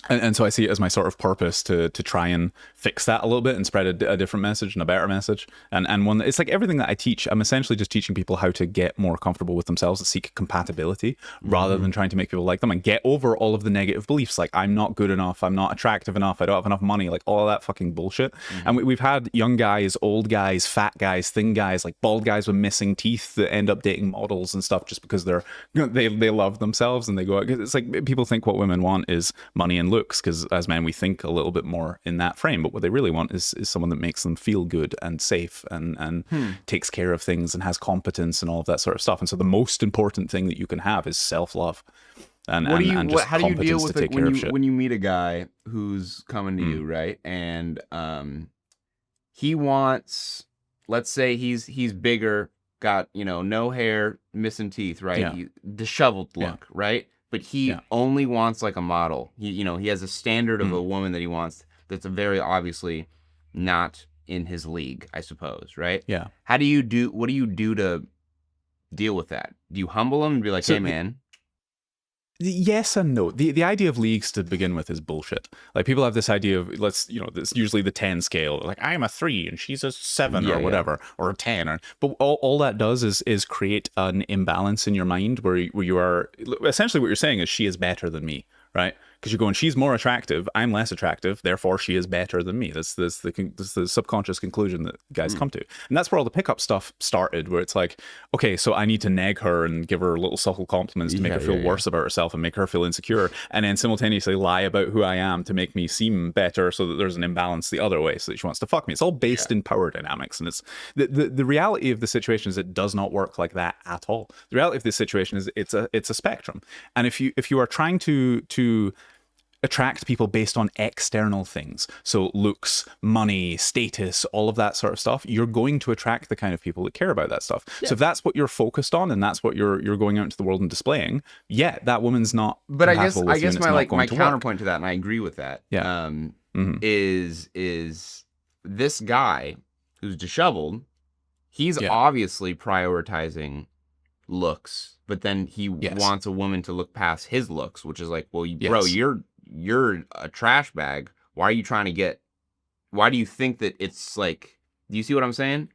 And so I see it as my sort of purpose to try and fix that a little bit and spread a different message and a better message. And one that, it's like everything that I teach, I'm essentially just teaching people how to get more comfortable with themselves and seek compatibility rather than trying to make people like them, and get over all of the negative beliefs. Like, I'm not good enough, I'm not attractive enough, I don't have enough money, like all of that fucking bullshit. And we've had young guys, old guys, fat guys, thin guys, like bald guys with missing teeth that end up dating models and stuff just because they love themselves, and they go, it's like people think what women want is money and looks, because as men we think a little bit more in that frame, but what they really want is someone that makes them feel good and safe and takes care of things and has competence and all of that sort of stuff. And so the most important thing that you can have is self-love and how do you deal with it when you meet a guy who's coming to you, right? And he wants, let's say he's bigger, got no hair, missing teeth, right? Disheveled look, right? But he only wants like a model. He has a standard of a woman that he wants that's very obviously not in his league, I suppose, right? Yeah. What do you do to deal with that? Do you humble him and be like, hey man? Yes and no. The idea of leagues to begin with is bullshit. Like people have this idea of it's usually the 10 scale. Like I'm a 3 and she's a 7 or whatever, or a 10. But all that does is create an imbalance in your mind where you are essentially what you're saying is she is better than me, right? Because you're going, she's more attractive, I'm less attractive, therefore she is better than me. That's the subconscious conclusion that guys come to. And that's where all the pickup stuff started, where it's like, okay, so I need to neg her and give her little subtle compliments to make her feel worse about herself and make her feel insecure, and then simultaneously lie about who I am to make me seem better so that there's an imbalance the other way so that she wants to fuck me. It's all based in power dynamics. And it's the reality of the situation is it does not work like that at all. The reality of this situation is it's a spectrum. And if you are trying to attract people based on external things, so looks, money, status, all of that sort of stuff, you're going to attract the kind of people that care about that stuff. So if that's what you're focused on and that's what you're going out into the world and displaying, that woman's not. But I guess my counterpoint to that, and I agree with that, is this guy who's disheveled, he's obviously prioritizing looks, but then he wants a woman to look past his looks, which is like, well, bro, you're a trash bag. Why do you think that it's like, do you see what I'm saying?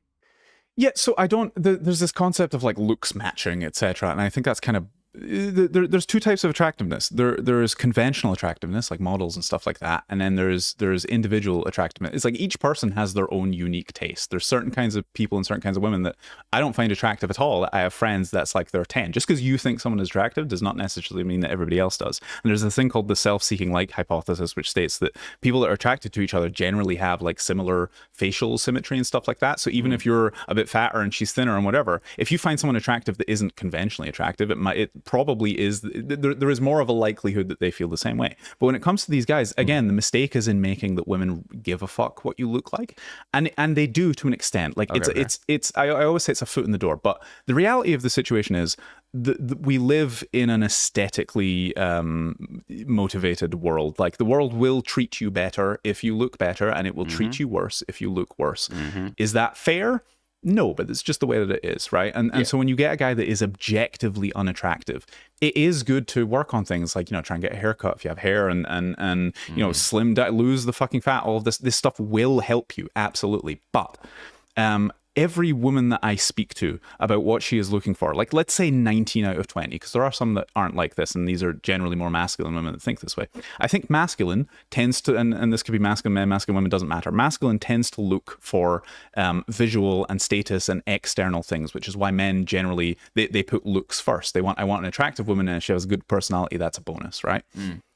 Yeah, so there's this concept of like looks matching, etc. And I think that's kind of, there's two types of attractiveness. There is conventional attractiveness, like models and stuff like that, and then there's individual attractiveness. It's like each person has their own unique taste. There's certain kinds of people and certain kinds of women that I don't find attractive at all. I have friends that's like they're 10. Just because you think someone is attractive does not necessarily mean that everybody else does. And there's a thing called the self-seeking like hypothesis, which states that people that are attracted to each other generally have like similar facial symmetry and stuff like that. So even if you're a bit fatter and she's thinner and whatever, if you find someone attractive that isn't conventionally attractive, it probably is, there is more of a likelihood that they feel the same way. But when it comes to these guys, again, the mistake is in making that women give a fuck what you look like, and they do to an extent. Like it's I always say it's a foot in the door, but the reality of the situation is we live in an aesthetically motivated world. Like the world will treat you better if you look better, and it will treat you worse if you look worse. Is that fair? No, but it's just the way that it is, right? And so when you get a guy that is objectively unattractive, it is good to work on things like, try and get a haircut if you have hair and slim down, lose the fucking fat. All of this stuff will help you, absolutely. But every woman that I speak to about what she is looking for, like let's say 19 out of 20, because there are some that aren't like this, and these are generally more masculine women that think this way. I think masculine tends to, and this could be masculine men, masculine women, doesn't matter. Masculine tends to look for visual and status and external things, which is why men generally, they put looks first. I want an attractive woman, and if she has a good personality, that's a bonus, right?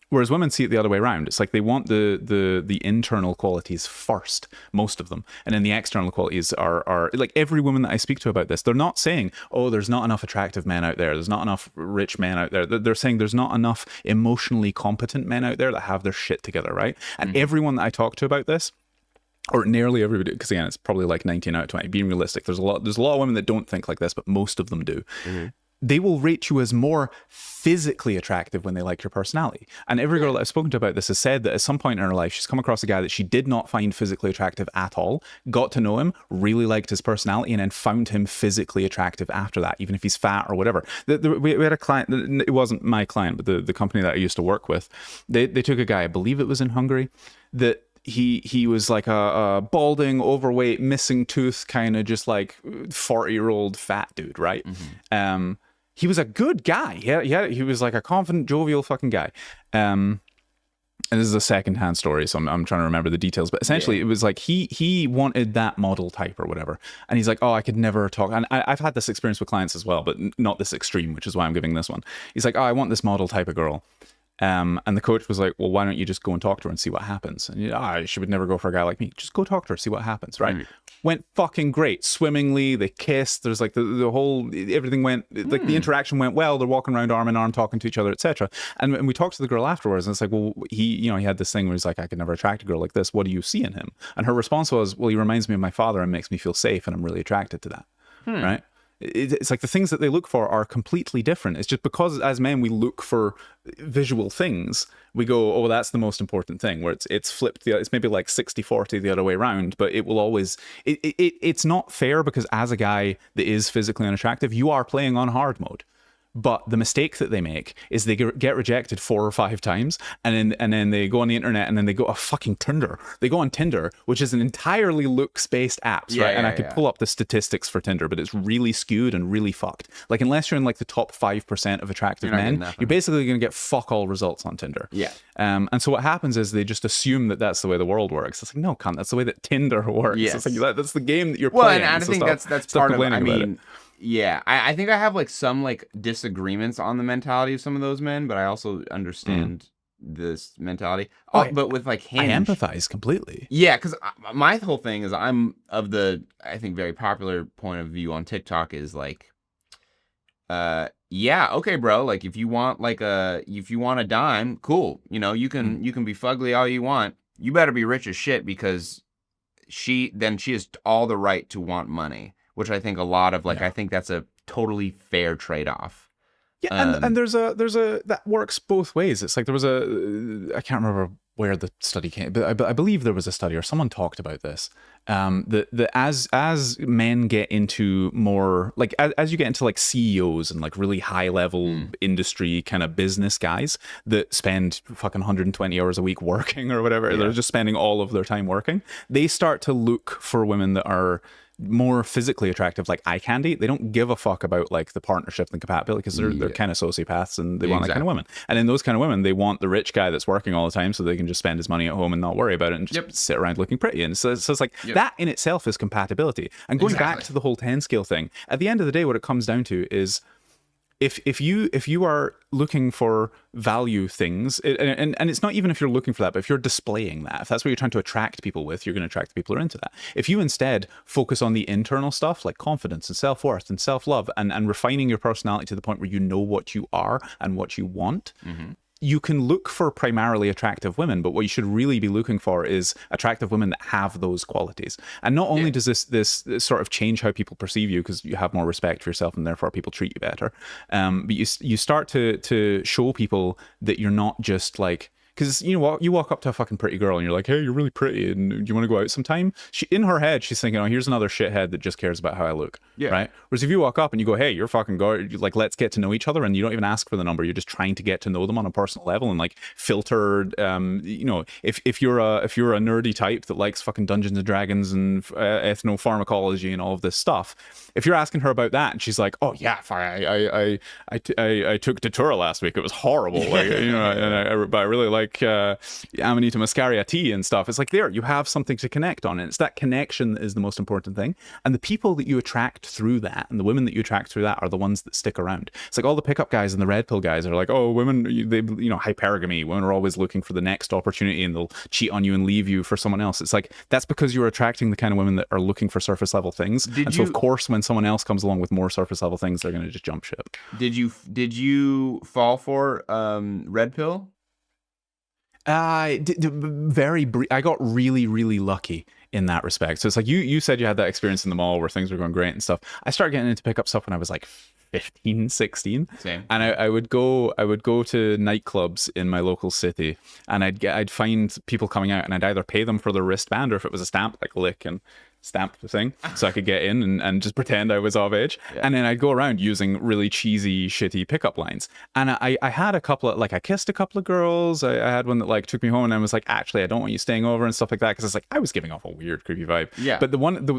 Whereas women see it the other way around. It's like they want the internal qualities first, most of them. And then the external qualities are like every woman that I speak to about this, they're not saying, oh, there's not enough attractive men out there. There's not enough rich men out there. They're saying there's not enough emotionally competent men out there that have their shit together, right? And everyone that I talk to about this, or nearly everybody, because again, it's probably like 19 out of 20, being realistic. There's a lot of women that don't think like this, but most of them do. They will rate you as more physically attractive when they like your personality. And every girl that I've spoken to about this has said that at some point in her life, she's come across a guy that she did not find physically attractive at all, got to know him, really liked his personality, and then found him physically attractive after that, even if he's fat or whatever. We had a client, it wasn't my client, but the company that I used to work with, they took a guy, I believe it was in Hungary, that he was like a balding, overweight, missing tooth, kind of just like 40-year-old fat dude, right? He was a good guy. He was like a confident, jovial fucking guy. And this is a secondhand story, so I'm trying to remember the details. But essentially, it was like he wanted that model type or whatever. And he's like, oh, I could never talk. And I've had this experience with clients as well, but not this extreme, which is why I'm giving this one. He's like, oh, I want this model type of girl. And the coach was like, well, why don't you just go and talk to her and see what happens? And she would never go for a guy like me. Just go talk to her, see what happens, right? Went fucking great, swimmingly. They kissed. There's like the whole, everything went, like the interaction went well. They're walking around arm in arm, talking to each other, etc. And we talked to the girl afterwards, and it's like, well, he had this thing where he's like, I could never attract a girl like this. What do you see in him? And her response was, well, he reminds me of my father and makes me feel safe, and I'm really attracted to that, right? It's like the things that they look for are completely different. It's just because as men we look for visual things, we go, oh, that's the most important thing, where it's flipped. It's maybe like 60-40 the other way around, but it will always, it's not fair, because as a guy that is physically unattractive, you are playing on hard mode. But the mistake that they make is they get rejected 4 or 5 times, and then they go on the internet, and then they go fucking Tinder. They go on Tinder, which is an entirely looks-based app, right? And I could pull up the statistics for Tinder, but it's really skewed and really fucked. Like, unless you're in like the top 5% of attractive men, you're basically going to get fuck all results on Tinder. Yeah. And so what happens is they just assume that that's the way the world works. It's like, no, cunt, that's the way that Tinder works. Yes. It's like, that's the game that you're playing. Well, and I think that's part of, I mean, yeah, I think I have like some like disagreements on the mentality of some of those men, but I also understand this mentality. But with like Hinge, I empathize completely. Yeah, because my whole thing is I'm of the, I think, very popular point of view on TikTok is like, yeah, okay, bro. Like if you want a dime, cool. You know, you can be fugly all you want. You better be rich as shit, because she has all the right to want money, which I think a lot of I think that's a totally fair trade-off. Yeah, and there's a that works both ways. It's like there was I can't remember where the study came, but I believe there was a study, or someone talked about this. That as men get into more like as you get into like CEOs and like really high level industry kind of business guys that spend fucking 120 hours a week working or whatever, they're just spending all of their time working. They start to look for women that are more physically attractive, like eye candy. They don't give a fuck about like the partnership and compatibility, because they're kind of sociopaths, and they want that kind of women. And in those kind of women, they want the rich guy that's working all the time, so they can just spend his money at home and not worry about it, and just sit around looking pretty. And so it's like that in itself is compatibility. And going back to the whole 10 scale thing, at the end of the day, what it comes down to is if you are looking for value things, and it's not even if you're looking for that, but if you're displaying that, if that's what you're trying to attract people with, you're going to attract the people who are into that. If you instead focus on the internal stuff like confidence and self-worth and self-love, and refining your personality to the point where you know what you are and what you want, you can look for primarily attractive women, but what you should really be looking for is attractive women that have those qualities. And not only does this sort of change how people perceive you, because you have more respect for yourself and therefore people treat you better, but you start to show people that you're not just like, because you know what, you walk up to a fucking pretty girl and you're like, hey, you're really pretty, and do you want to go out sometime? In her head, she's thinking, oh, here's another shithead that just cares about how I look. Right? Whereas if you walk up and you go, hey, you're fucking like, let's get to know each other, and you don't even ask for the number, you're just trying to get to know them on a personal level, and like filter, you know, if you're a nerdy type that likes fucking Dungeons and Dragons and ethnopharmacology and all of this stuff, if you're asking her about that and she's like, oh yeah, I took Datura last week, it was horrible, like, you know, but I really like Amanita muscaria tea and stuff. It's like, there you have something to connect on, and it's that connection that is the most important thing. And the people that you attract through that, and the women that you attract through that, are the ones that stick around. It's like all the pickup guys and the red pill guys are like, oh, women, they, you know, hypergamy, women are always looking for the next opportunity, and they'll cheat on you and leave you for someone else. It's like, that's because you're attracting the kind of women that are looking for surface level things. So of course, when someone else comes along with more surface level things, they're going to just jump ship. Did you fall for red pill? I got really, really lucky in that respect. So it's like you said you had that experience in the mall where things were going great and stuff. I started getting into pickup stuff when I was like 15, 16. Same. And I would go to nightclubs in my local city, and I'd find people coming out, and I'd either pay them for their wristband, or if it was a stamp, like lick and stamp the thing, so I could get in and just pretend I was of age. And then I'd go around using really cheesy, shitty pickup lines. And I had a couple of, like, I kissed a couple of girls. I had one that like took me home, and I was like, actually, I don't want you staying over and stuff like that, because it's like I was giving off a weird, creepy vibe. But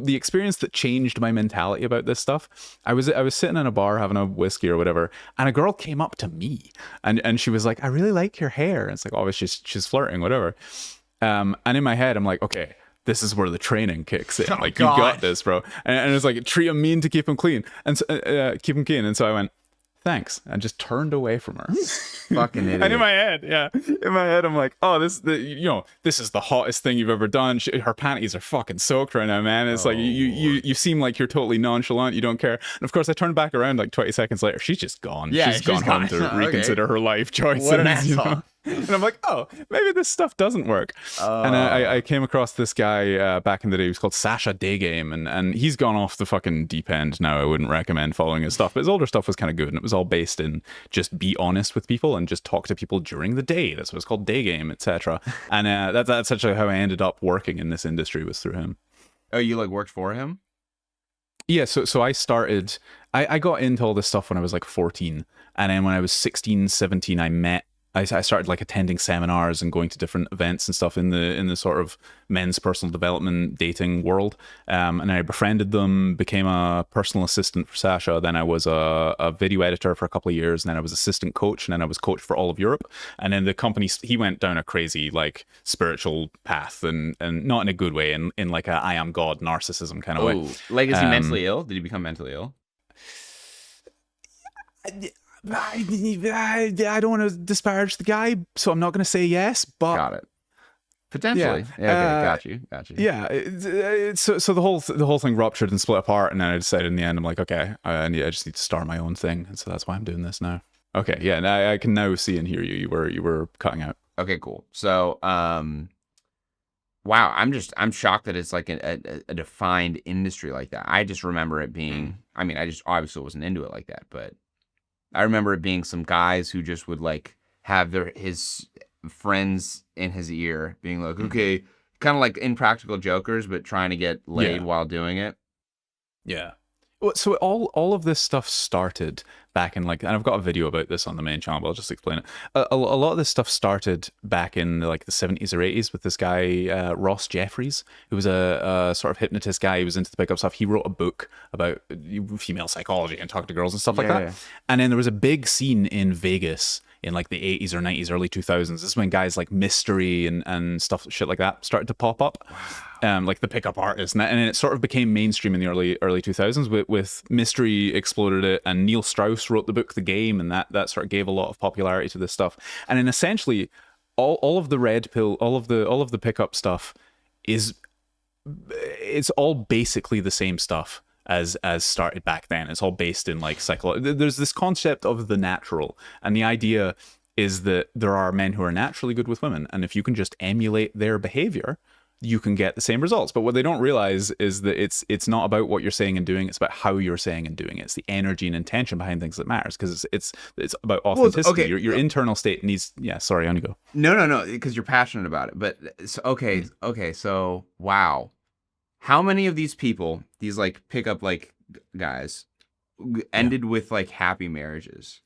the experience that changed my mentality about this stuff, I was sitting in a bar having a whiskey or whatever, and a girl came up to me, and she was like, I really like your hair. And it's like, obviously she's flirting, whatever. And in my head, I'm like, okay, this is where the training kicks in. Like, God, you got this, bro. And it's like, treat him mean to keep him clean, and so, keep him keen. And so I went, thanks, and just turned away from her. Fucking idiot. And in my head, I'm like, oh, this is the hottest thing you've ever done. Her panties are fucking soaked right now, man. It's like you seem like you're totally nonchalant. You don't care. And of course, I turned back around like 20 seconds later. She's just gone. Yeah, she's gone home to reconsider her life choices. What an asshole. You know? And I'm like, oh, maybe this stuff doesn't work. And I came across this guy back in the day. He was called Sasha Daygame, and he's gone off the fucking deep end now. I wouldn't recommend following his stuff, but his older stuff was kind of good, and it was all based in just be honest with people and just talk to people during the day. That's what it's called, Daygame, etc. And that's essentially how I ended up working in this industry, was through him. Oh, you like worked for him? Yeah, so I got into all this stuff when I was like 14, and then when I was 16, 17, I started like attending seminars and going to different events and stuff in the sort of men's personal development dating world. And I befriended them, became a personal assistant for Sasha. Then I was a video editor for a couple of years, and then I was assistant coach, and then I was coach for all of Europe. And then the company, he went down a crazy like spiritual path, and not in a good way, in like a I am God narcissism kind of way. Like, is he mentally ill? Did he become mentally ill? I don't want to disparage the guy, so I'm not going to say yes, but got it. Potentially. Yeah, okay, got you. Yeah. So the whole thing ruptured and split apart, and then I decided in the end, I'm like, okay, I just need to start my own thing, and so that's why I'm doing this now. Okay, yeah, and I can now see and hear you. You were cutting out. Okay, cool. So, wow, I'm shocked that it's like a defined industry like that. I just remember it being. I mean, I just obviously wasn't into it like that, but I remember it being some guys who just would like have his friends in his ear being like, okay, kind of like Impractical Jokers, but trying to get laid while doing it. Yeah. Well, so all of this stuff started back in like, and I've got a video about this on the main channel, but I'll just explain it. A lot of this stuff started back in like the 70s or 80s with this guy, Ross Jeffries, who was a sort of hypnotist guy. He was into the pickup stuff. He wrote a book about female psychology and talking to girls and stuff like that. Yeah. And then there was a big scene in Vegas in like the 80s or 90s, early 2000s. This is when guys like Mystery and stuff, shit like that started to pop up. Wow. Like the pickup artists. And it sort of became mainstream in the early 2000s with Mystery exploded it, and Neil Strauss wrote the book The Game, and that sort of gave a lot of popularity to this stuff. And then essentially all of the red pill, all of the pickup stuff it's all basically the same stuff as started back then. It's all based in like psychology. There's this concept of the natural, and the idea is that there are men who are naturally good with women, and if you can just emulate their behavior, you can get the same results. But what they don't realize is that it's not about what you're saying and doing, it's about how you're saying and doing it. It's the energy and intention behind things that matters, because it's about authenticity. Well, okay. Your internal state needs sorry, on you go. No, because you're passionate about it. But okay, so wow. How many of these people, these like pickup like guys, ended with like happy marriages?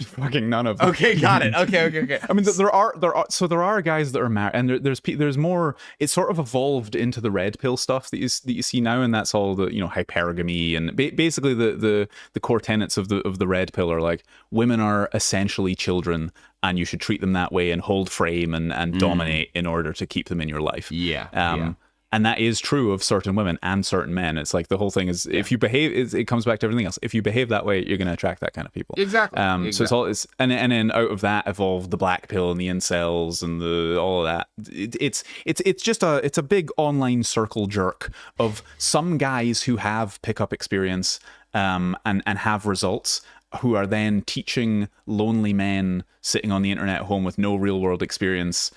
Fucking none of them. Okay, got it. Okay. I mean, there are guys that are married, and there's more. It's sort of evolved into the red pill stuff that you see now, and that's all the hypergamy and basically the core tenets of the red pill are like women are essentially children, and you should treat them that way and hold frame and dominate in order to keep them in your life. Yeah. And that is true of certain women and certain men. It's like the whole thing is, if you behave, it comes back to everything else. If you behave that way, you're going to attract that kind of people. Exactly. So and then out of that evolved the black pill and the incels and all of that. It's just a big online circle jerk of some guys who have pickup experience and have results, who are then teaching lonely men sitting on the internet at home with no real world experience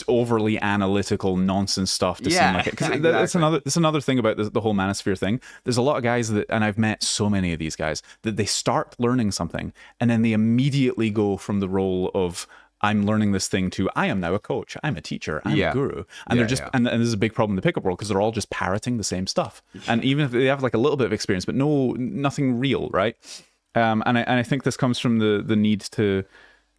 overly analytical nonsense stuff to seem like it. Because exactly. That's another thing about the whole manosphere thing. There's a lot of guys and I've met so many of these guys, that they start learning something and then they immediately go from the role of I'm learning this thing to I am now a coach, I'm a teacher, I'm a guru. And they're just and this is a big problem in the pickup world, because they're all just parroting the same stuff. And even if they have like a little bit of experience, but nothing real, right? And I think this comes from the need to,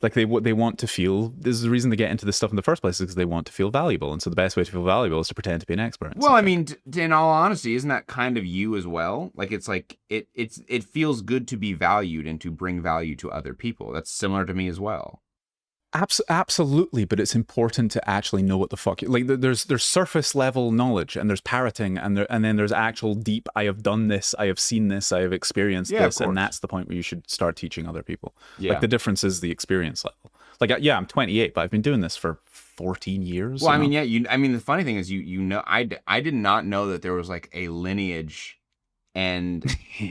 like, they want to feel, this is the reason they get into this stuff in the first place, is because they want to feel valuable. And so the best way to feel valuable is to pretend to be an expert. Well, I mean, in all honesty, isn't that kind of you as well? Like, it's like, it feels good to be valued and to bring value to other people. That's similar to me as well. Absolutely, but it's important to actually know what the fuck. Like, there's surface level knowledge, and there's parroting, and then there's actual deep. I have done this. I have seen this. I have experienced this, and that's the point where you should start teaching other people. Yeah. Like, the difference is the experience level. Like, I'm 28, but I've been doing this for 14 years. Well, I mean, the funny thing is, I did not know that there was like a lineage. And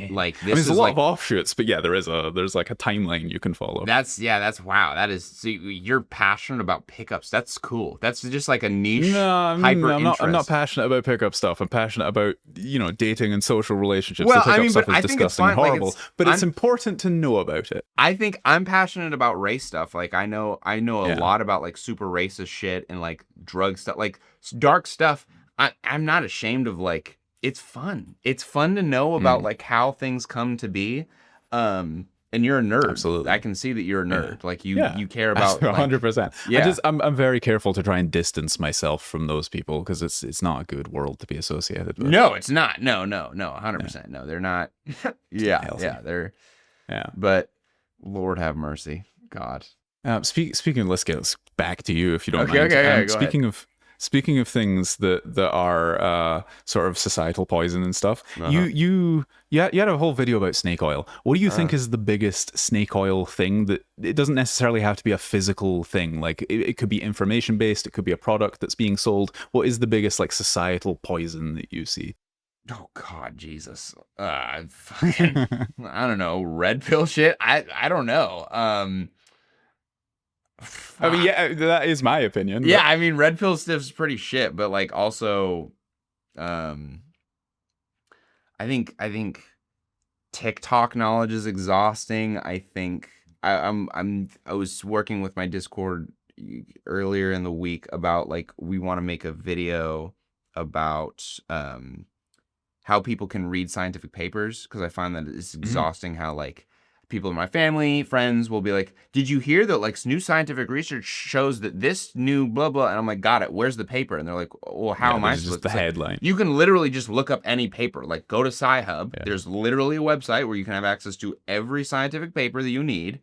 like this, there's a lot of offshoots, but there's like a timeline you can follow. That's wow. That is, so you're passionate about pickups. That's cool. That's just like a niche. I'm not passionate about pickup stuff. I'm passionate about dating and social relationships. Well, the pickup stuff is disgusting and horrible, but it's important to know about it. I think I'm passionate about race stuff. Like I know a lot about like super racist shit and like drug stuff, like dark stuff. I'm not ashamed of like it's fun. It's fun to know about like how things come to be. And you're a nerd. Absolutely. I can see that you're a nerd. Like you care about 100%. Like, yeah. I'm very careful to try and distance myself from those people because it's not a good world to be associated with. No, it's not. No, 100%. No, they're not. They're. Yeah. But Lord have mercy, God. Speaking, let's get back to you if you don't mind. Okay. Speaking of things that are sort of societal poison and stuff, you had a whole video about snake oil. What do you think is the biggest snake oil thing that it doesn't necessarily have to be a physical thing? Like it could be information based, it could be a product that's being sold. What is the biggest like societal poison that you see? Oh God, Jesus. I don't know. Red pill shit. I don't know. I mean, yeah, that is my opinion. Yeah, I mean, red pill stuff's pretty shit, but like also, I think TikTok knowledge is exhausting. I think I was working with my Discord earlier in the week about like we want to make a video about how people can read scientific papers because I find that it's exhausting how like people in my family, friends will be like, did you hear that like new scientific research shows that this new blah, blah. And I'm like, got it. Where's the paper? And they're like, well, how am I supposed to? Just the headline. You can literally just look up any paper, like go to Sci-Hub. Yeah. There's literally a website where you can have access to every scientific paper that you need.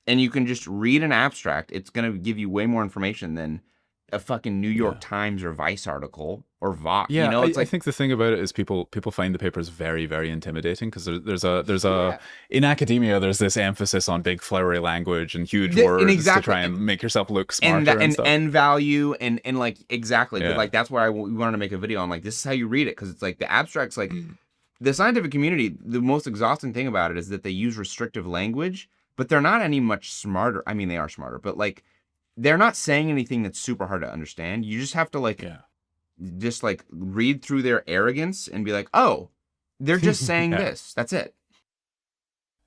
And you can just read an abstract. It's going to give you way more information than a fucking New York Times or Vice article or Vox. Yeah, you know, I think the thing about it is people find the papers very, very intimidating because there's a in academia there's this emphasis on big flowery language and huge words to try and make yourself look smarter and end value and like exactly. But like that's why we wanted to make a video on like this is how you read it because it's like the abstracts like the scientific community. The most exhausting thing about it is that they use restrictive language, but they're not any much smarter. I mean, they are smarter, but like. They're not saying anything that's super hard to understand. You just have to like, just like read through their arrogance and be like, oh, they're just saying this. That's it.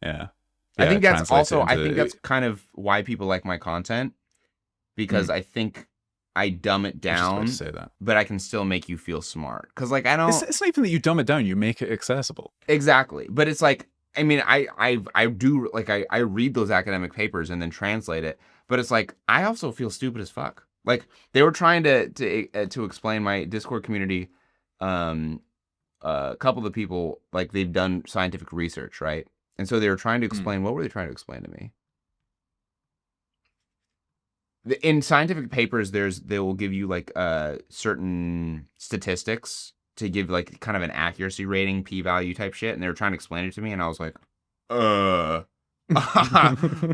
Yeah. I think that's also, I think that's kind of why people like my content because I think I dumb it down, but I can still make you feel smart. Cause like, I don't, it's not even that you dumb it down. You make it accessible. Exactly. But it's like, I mean, I do like, I read those academic papers and then translate it. But it's like I also feel stupid as fuck. Like they were trying to explain my Discord community. A couple of the people like they've done scientific research, right? And so they were trying to explain. What were they trying to explain to me? In scientific papers, they will give you like certain statistics to give like kind of an accuracy rating, p-value type shit, and they were trying to explain it to me, and I was like,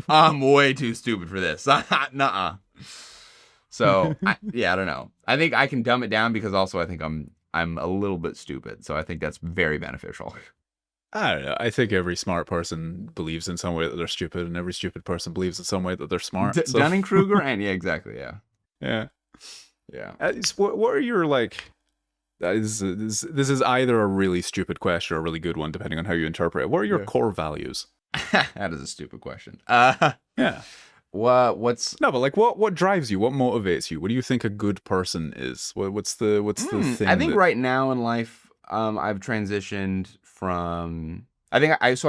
I'm way too stupid for this. Nuh-uh. So I don't know. I think I can dumb it down because also I think I'm a little bit stupid. So I think that's very beneficial. I don't know. I think every smart person believes in some way that they're stupid, and every stupid person believes in some way that they're smart. Dunning-Kruger, and exactly, yeah. What are your like? This is either a really stupid question or a really good one, depending on how you interpret it. What are your core values? That is a stupid question. Yeah. What's no, but like what drives you? What motivates you? What do you think a good person is? What's the thing? I think right now in life, I've transitioned from. I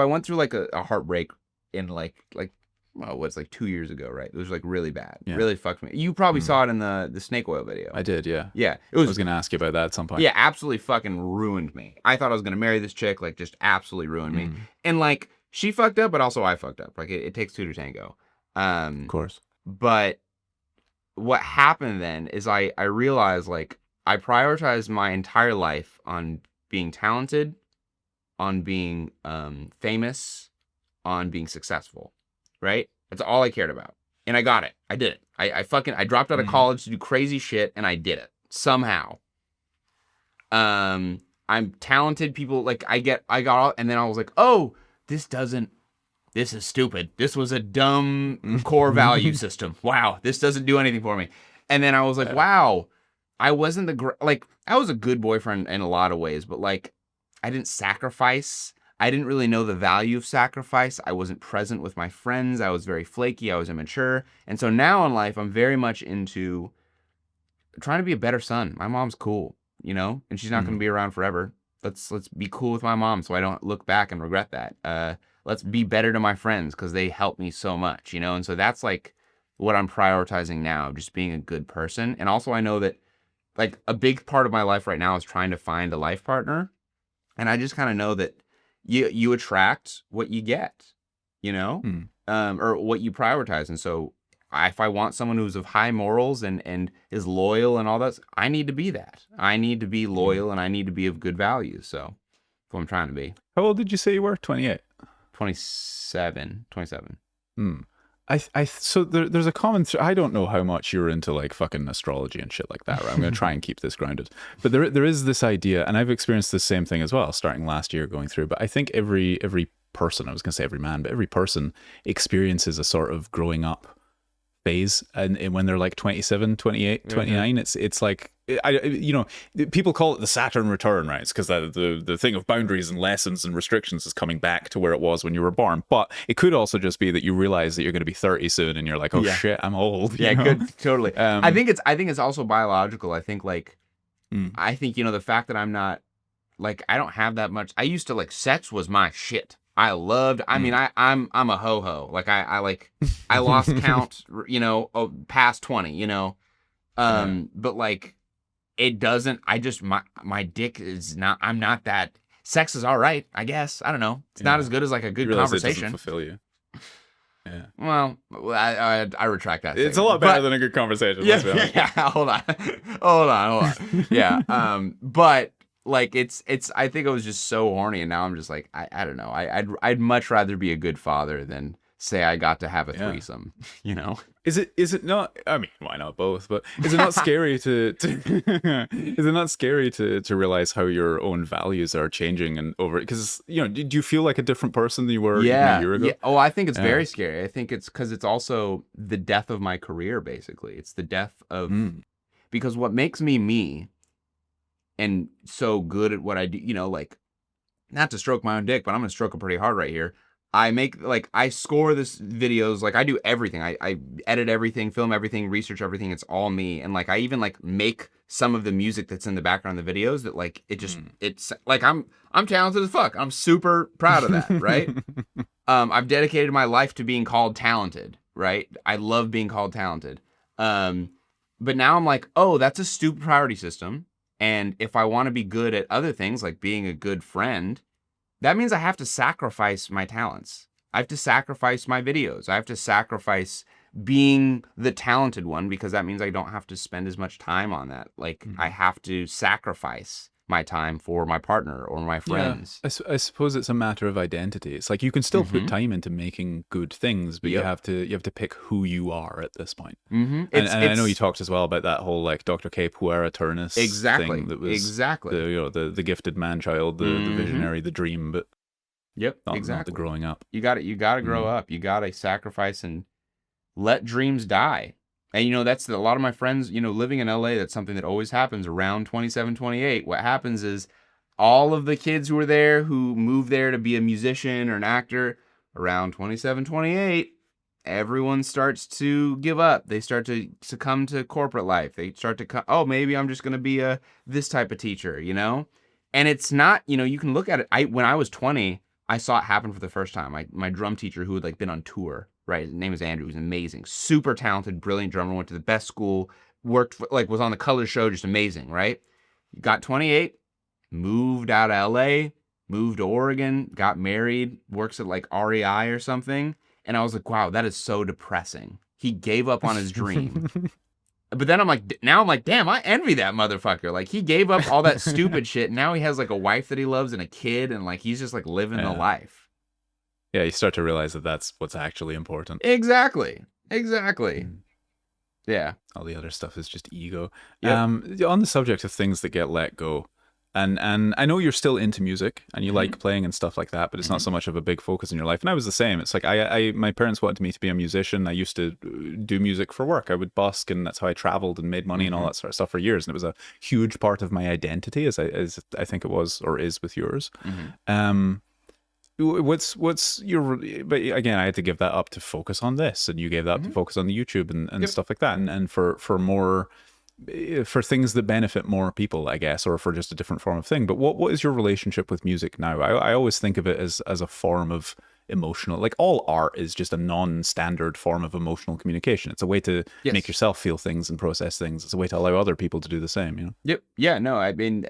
went through like a heartbreak in like 2 years ago, right? It was like really bad, really fucked me. You probably saw it in the snake oil video. I did, yeah. Yeah, I was gonna ask you about that at some point. Yeah, absolutely fucking ruined me. I thought I was gonna marry this chick, like just absolutely ruined me, and like. She fucked up, but also I fucked up. Like it takes two to tango. Of course. But what happened then is I realized like I prioritized my entire life on being talented, on being famous, on being successful. Right? That's all I cared about. And I got it. I did it. I dropped out of college to do crazy shit and I did it. Somehow. I'm talented. People like I got all, and then I was like, oh, this is stupid. This was a dumb core value system. Wow, this doesn't do anything for me. And then I was like, wow, I wasn't I was a good boyfriend in a lot of ways, but like, I didn't sacrifice. I didn't really know the value of sacrifice. I wasn't present with my friends. I was very flaky. I was immature. And so now in life, I'm very much into trying to be a better son. My mom's cool, you know, and she's not going to be around forever. let's be cool with my mom so I don't look back and regret that. Let's be better to my friends because they helped me so much, you know? And so that's like what I'm prioritizing now, just being a good person. And also I know that like a big part of my life right now is trying to find a life partner. And I just kind of know that you attract what you get, you know, or what you prioritize. And so if I want someone who's of high morals and is loyal and all that, I need to be that. I need to be loyal and I need to be of good values. So that's what I'm trying to be. How old did you say you were? 28? 27. So there's a common I don't know how much you're into like fucking astrology and shit like that, right? I'm going to try and keep this grounded. But there is this idea, and I've experienced the same thing as well, starting last year going through. But I think every person, I was going to say every man, but every person experiences a sort of growing up phase, and when they're like 27, 28, 29, it's like, people call it the Saturn return, right? It's because the thing of boundaries and lessons and restrictions is coming back to where it was when you were born. But it could also just be that you realize that you're going to be 30 soon, and you're like, oh shit, I'm old. Yeah, good, totally. I think it's also biological. I think like, I think the fact that I'm not like, I don't have that much. I used to like, sex was my shit. I loved. I mean, I'm a ho-ho. Like I lost count. Past 20. But like, it doesn't. I just my dick is not. I'm not that. Sex is all right, I guess. I don't know. It's not as good as like a good conversation. It doesn't fulfill you. Yeah. Well, I retract that. It's a lot better than a good conversation. Yeah. Hold on. Yeah. But. Like it's I think I was just so horny, and now I'm just like I don't know. I'd much rather be a good father than say I got to have a threesome, Is it not, I mean, why not both, but is it not scary to is it not scary to realize how your own values are changing and over, because do you feel like a different person than you were even a year ago? Yeah. Oh, I think it's very scary. I think it's because it's also the death of my career, basically. It's the death of because what makes me and so good at what I do, like, not to stroke my own dick, but I'm going to stroke it pretty hard right here. I score this videos, like I do everything. I edit everything, film everything, research everything. It's all me. And like, I even like make some of the music that's in the background of the videos that like, it's like, I'm talented as fuck. I'm super proud of that. Right. I've dedicated my life to being called talented. Right. I love being called talented. But now I'm like, oh, that's a stupid priority system. And if I want to be good at other things, like being a good friend, that means I have to sacrifice my talents. I have to sacrifice my videos. I have to sacrifice being the talented one, because that means I don't have to spend as much time on that. Like, I have to sacrifice my time for my partner or my friends. Yeah, I suppose it's a matter of identity. It's like you can still put time into making good things, but you have to pick who you are at this point. And I know you talked as well about that whole like Dr. K. Puera Turnus thing that was the gifted man child, the visionary, the dream, but not the growing up. You got to grow up. You got to sacrifice and let dreams die. And, that's a lot of my friends, living in LA, that's something that always happens around 27, 28. What happens is all of the kids who are there, who move there to be a musician or an actor, around 27, 28, everyone starts to give up. They start to succumb to corporate life. They start to, maybe I'm just going to be this type of teacher, And it's not, you can look at it. When I was 20, I saw it happen for the first time. My drum teacher, who had like been on tour, right? His name is Andrew. He was amazing, super talented, brilliant drummer. Went to the best school, was on the Colors show, just amazing, right? Got 28, moved out of LA, moved to Oregon, got married, works at like REI or something. And I was like, wow, that is so depressing. He gave up on his dream. But then I'm like, damn, I envy that motherfucker. Like, he gave up all that stupid shit. Now he has like a wife that he loves and a kid, and like he's just like living the life. Yeah, you start to realize that that's what's actually important. Exactly. Yeah. All the other stuff is just ego. Yep. On the subject of things that get let go, and I know you're still into music and you like playing and stuff like that, but it's not so much of a big focus in your life. And I was the same. It's like my parents wanted me to be a musician. I used to do music for work. I would busk, and that's how I traveled and made money and all that sort of stuff for years. And it was a huge part of my identity, as I think it was or is with yours. What's your, but again, I had to give that up to focus on this, and you gave that up to focus on the YouTube and stuff like that, and for more for things that benefit more people, I guess, or for just a different form of thing. But what is your relationship with music now? I always think of it as a form of emotional, like all art is just a non-standard form of emotional communication. It's a way to make yourself feel things and process things. It's a way to allow other people to do the same, you know? Yep. Yeah, no, I mean,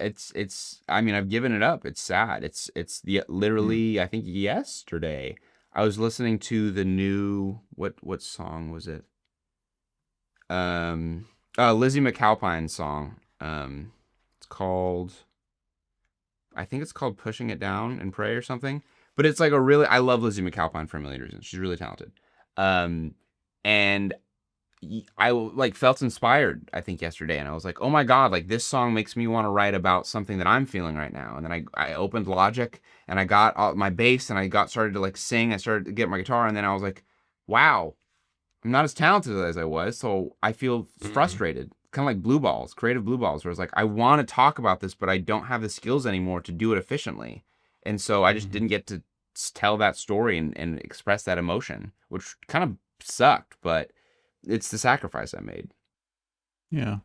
I mean, I've given it up. It's sad. It's literally, I think yesterday, I was listening to the new, what song was it? Lizzie McAlpine's song. It's called, I think it's called Pushing It Down and Pray or something. But it's like I love Lizzie McAlpine for a million reasons. She's really talented. And I like felt inspired, I think, yesterday. And I was like, oh my God, like this song makes me want to write about something that I'm feeling right now. And then I opened Logic and I got my bass and I started to like sing. I started to get my guitar. And then I was like, wow, I'm not as talented as I was. So I feel frustrated. Kind of like blue balls, creative blue balls, where it's like, I want to talk about this, but I don't have the skills anymore to do it efficiently. And so I just didn't get to tell that story and express that emotion, which kind of sucked, but it's the sacrifice I made. Yeah.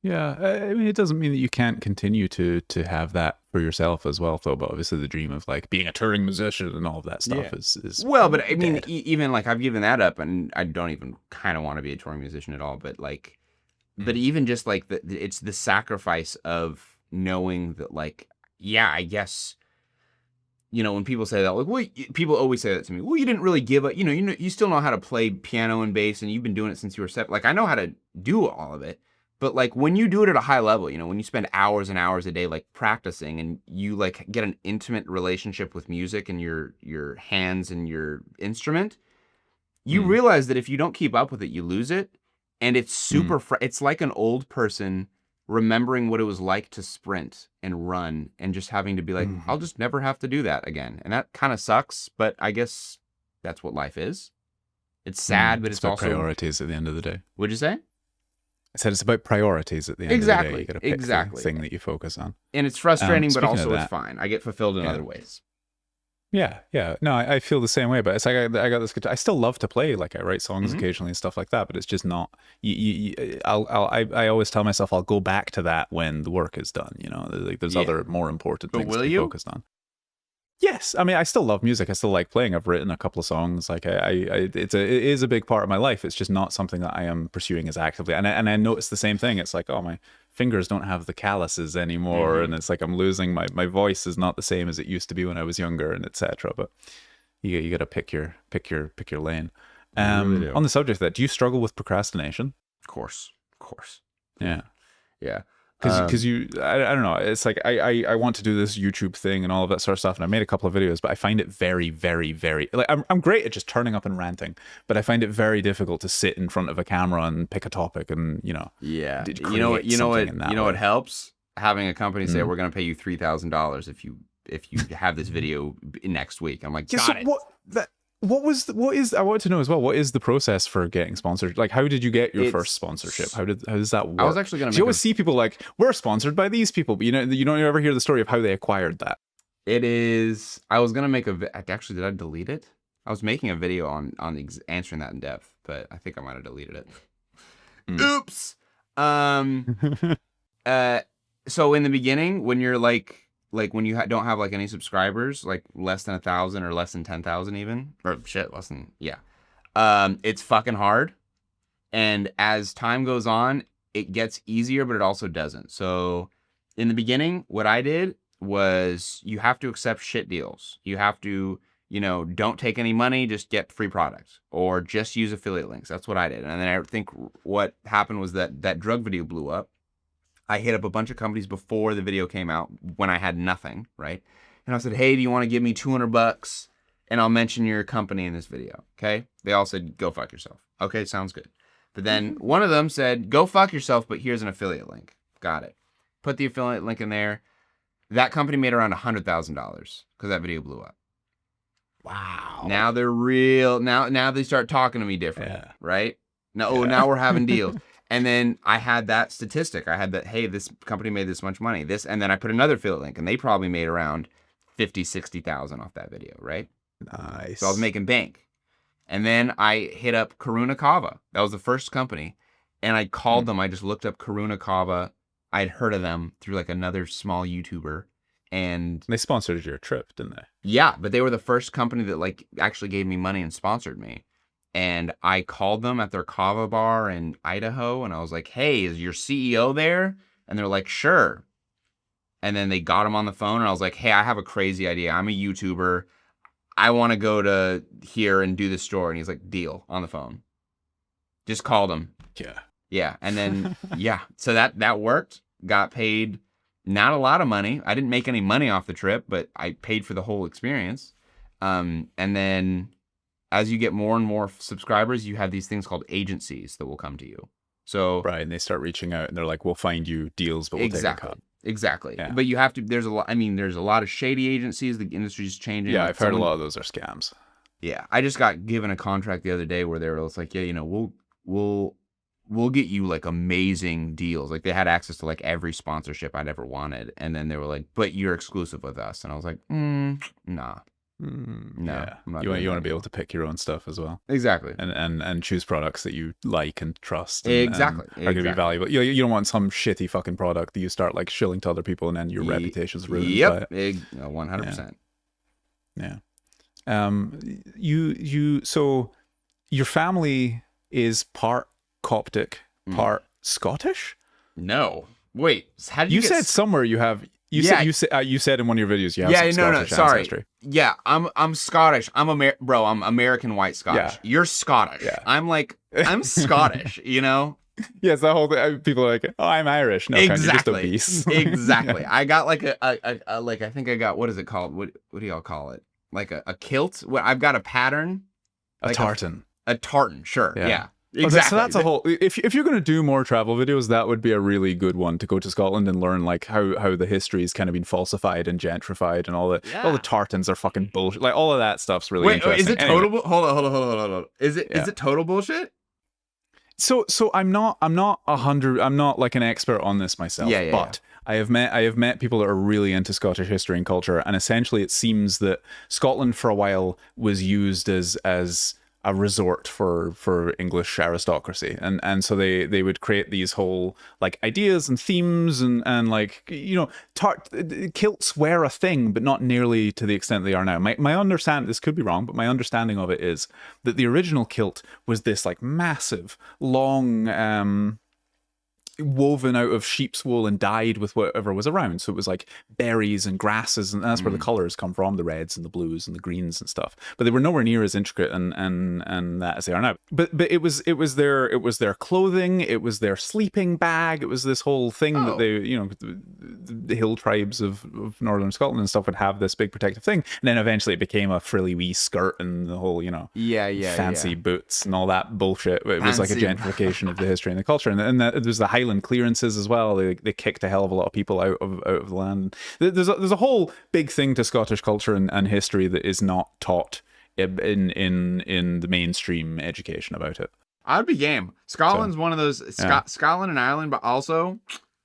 I mean, it doesn't mean that you can't continue to have that for yourself as well, though. But obviously, the dream of like being a touring musician and all of that stuff is well. But I mean, even like I've given that up, and I don't even kind of want to be a touring musician at all. But like, but even just like it's the sacrifice of knowing that, like, yeah, I guess. You know, when people say that, like, well, people always say that to me. Well, you didn't really give up. You know, you still know how to play piano and bass, and you've been doing it since you were 7. Like, I know how to do all of it, but like when you do it at a high level, you know, when you spend hours and hours a day like practicing, and you like get an intimate relationship with music and your hands and your instrument, you realize that if you don't keep up with it, you lose it, and it's super. It's like an old person remembering what it was like to sprint and run and just having to be like, I'll just never have to do that again. And that kind of sucks, but I guess that's what life is. It's sad, but it's also priorities at the end of the day. What'd you say? I said it's about priorities at the end of the day. You got to pick the thing that you focus on. And it's frustrating, but also it's fine. I get fulfilled in other ways. Yeah. No, I feel the same way, but it's like I got this guitar. I still love to play, like I write songs occasionally and stuff like that, but it's just not. I always tell myself I'll go back to that when the work is done. You know, like there's other more important things to be focused on. Yes, I mean I still love music. I still like playing. I've written a couple of songs. Like it is a big part of my life. It's just not something that I am pursuing as actively. And I notice the same thing. It's like, oh, my fingers don't have the calluses anymore, and it's like I'm losing my voice is not the same as it used to be when I was younger, and etc. But you got to pick your lane. Really on the subject of that, do you struggle with procrastination? Of course. Yeah. Because I don't know, it's like I want to do this YouTube thing and all of that sort of stuff, and I made a couple of videos, but I find it very, very, very, like I'm great at just turning up and ranting, but I find it very difficult to sit in front of a camera and pick a topic and you know what helps? Having a company say we're going to pay you $3,000 if you have this video next week. I'm like, got it. What is I want to know as well, what is the process for getting sponsored? Like, how did you get your first sponsorship? How does that work? I was actually going to you always see people like, we're sponsored by these people, but you don't ever hear the story of how they acquired that. It is, I was going to make actually, did I delete it? I was making a video on answering that in depth, but I think I might have deleted it. Oops. So in the beginning, when you're like when you don't have like any subscribers, like less than 1,000 or less than 10,000 even, or shit, less than, it's fucking hard. And as time goes on, it gets easier, but it also doesn't. So in the beginning, what I did was you have to accept shit deals. You have to, don't take any money, just get free products or just use affiliate links. That's what I did. And then I think what happened was that drug video blew up. I hit up a bunch of companies before the video came out when I had nothing, right? And I said, hey, do you want to give me $200 and I'll mention your company in this video, okay? They all said, go fuck yourself. Okay, sounds good. But then one of them said, go fuck yourself, but here's an affiliate link. Got it. Put the affiliate link in there. That company made around $100,000 because that video blew up. Wow. Now they're real. Now they start talking to me different, right? Now we're having deals. And then I had that statistic. I had that, hey, this company made this much money. And then I put another affiliate link, and they probably made around 50, 60,000 off that video, right? Nice. So I was making bank. And then I hit up Karuna Kava. That was the first company. and I called them. I just looked up Karuna Kava. I'd heard of them through like another small YouTuber, and they sponsored your trip, didn't they? Yeah, but they were the first company that like actually gave me money and sponsored me. And I called them at their kava bar in Idaho, and I was like, "Hey, is your CEO there?" And they're like, "Sure." And then they got him on the phone, and I was like, "Hey, I have a crazy idea. I'm a YouTuber. I want to go to here and do the store." And he's like, "Deal," on the phone. Just called him. Yeah. Yeah. And then, yeah. So that worked. Got paid not a lot of money. I didn't make any money off the trip, but I paid for the whole experience. And then as you get more and more subscribers, you have these things called agencies that will come to you. So right. And they start reaching out and they're like, we'll find you deals, but we'll take a cut. Exactly. Yeah. But you have to, there's a lot of shady agencies. The industry's changing. Yeah, I've heard a lot of those are scams. Yeah. I just got given a contract the other day where they were like, yeah, we'll get you like amazing deals. Like they had access to like every sponsorship I'd ever wanted. And then they were like, but you're exclusive with us. And I was like, nah. No. Yeah. You want to be able to pick your own stuff as well. Exactly. And choose products that you like and trust. Exactly. And are going to be valuable. You don't want some shitty fucking product that you start like shilling to other people and then your reputation's ruined. Yep. 100%. Yeah. So your family is part Coptic, part Scottish? No. Wait. How did you said somewhere you have? You said in one of your videos you have some Scottish ancestry. Yeah, I'm Scottish. I'm American white Scottish. Yeah. You're Scottish. Yeah. I'm Scottish. You know. Yes, the whole thing. People are like, "Oh, I'm Irish." No, exactly. You're just obese. Exactly. I got like a like I think I got, what is it called? What do y'all call it? Like a kilt. I've got a pattern. A tartan. A tartan. Sure. Yeah. Exactly. So that's a whole. If you're going to do more travel videos, that would be a really good one to go to Scotland and learn like how the history has kind of been falsified and gentrified and all the tartans are fucking bullshit. Like all of that stuff's really interesting. Is it total? Hold on. Is it total bullshit? So I'm not like an expert on this myself. But I have met people that are really into Scottish history and culture, and essentially it seems that Scotland for a while was used as a resort for English aristocracy, and so they would create these whole like ideas and themes and like kilts were a thing, but not nearly to the extent they are now. My understanding, this could be wrong, but my understanding of it is that the original kilt was this like massive long woven out of sheep's wool and dyed with whatever was around. So it was like berries and grasses, and that's where the colors come from, the reds and the blues and the greens and stuff. But they were nowhere near as intricate and that as they are now. But it was their clothing, it was their sleeping bag, it was this whole thing that they, the hill tribes of northern Scotland and stuff would have this big protective thing. And then eventually it became a frilly wee skirt and the whole, fancy boots and all that bullshit. It was like a gentrification of the history and the culture. And there was the Highland clearances as well. They kicked a hell of a lot of people out of the land. There's a whole big thing to Scottish culture and history that is not taught in the mainstream education about it. I'd be game. Scotland's one of those Scotland and Ireland, but also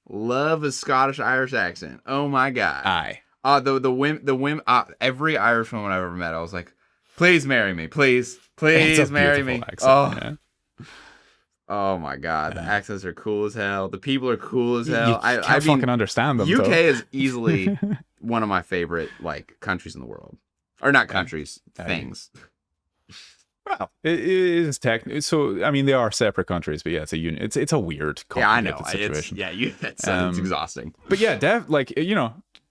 love a Scottish Irish accent. Oh my god. Aye. The women, every Irish woman I've ever met, I was like, please marry me, please marry me. Accent, Oh my god, the accents are cool as hell. The people are cool as hell. I fucking understand them. UK is easily one of my favorite like countries in the world, or not countries, things. Well, it is technically. So I mean, they are separate countries, but yeah, it's a unit. It's a weird, complicated situation. That sounds exhausting. But yeah,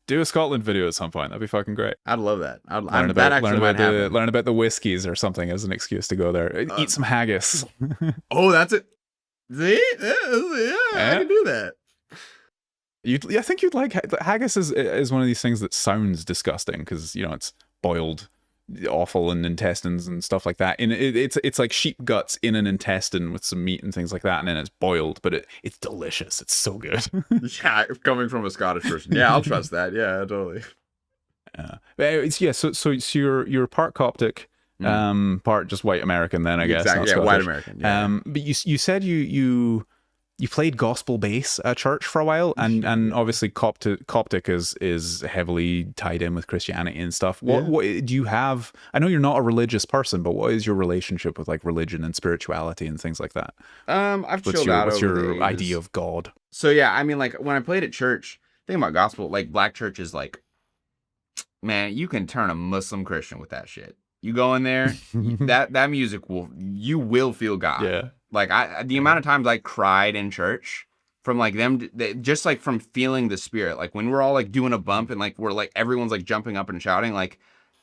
do a Scotland video at some point. That'd be fucking great. I'd love that. Learn about the whiskies or something as an excuse to go there. Eat some haggis. Oh, that's it. See? I can do that. I think you'd like haggis. Is one of these things that sounds disgusting because it's boiled offal and intestines and stuff like that. And it's like sheep guts in an intestine with some meat and things like that, and then it's boiled, but it's delicious. It's so good. Yeah, coming from a Scottish person, yeah, I'll trust that. Yeah, totally. So you're part Coptic, part just white American. Then I guess exactly. Yeah, white American. Yeah. But you said you you played gospel bass at church for a while, and obviously Coptic is heavily tied in with Christianity and stuff. What do you have? I know you're not a religious person, but what is your relationship with like religion and spirituality and things like that? I've chilled out. What's your idea of God? So yeah, I mean, like when I played at church, think about gospel, like black church is like, man, you can turn a Muslim Christian with that shit. You go in there, that music you will feel God. Yeah. Like the amount of times I cried in church from like just like from feeling the spirit. Like when we're all like doing a bump and like we're like everyone's like jumping up and shouting. Like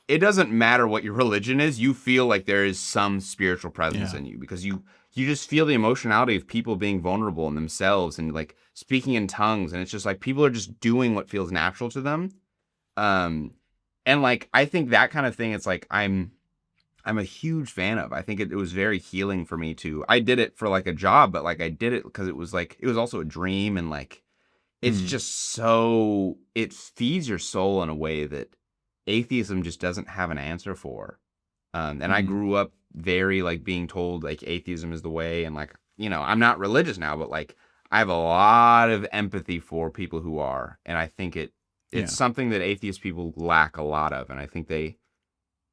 it doesn't matter what your religion is. You feel like there is some spiritual presence in you because you just feel the emotionality of people being vulnerable in themselves and like speaking in tongues. And it's just like people are just doing what feels natural to them. And like, I think that kind of thing, it's like, I'm a huge fan of. I think it was very healing for me too. I did it for like a job, but like I did it because it was also a dream. And like, it's just so, it feeds your soul in a way that atheism just doesn't have an answer for. And I grew up very like being told like atheism is the way. And like, I'm not religious now, but like I have a lot of empathy for people who are, and I think it's something that atheist people lack a lot of, and I think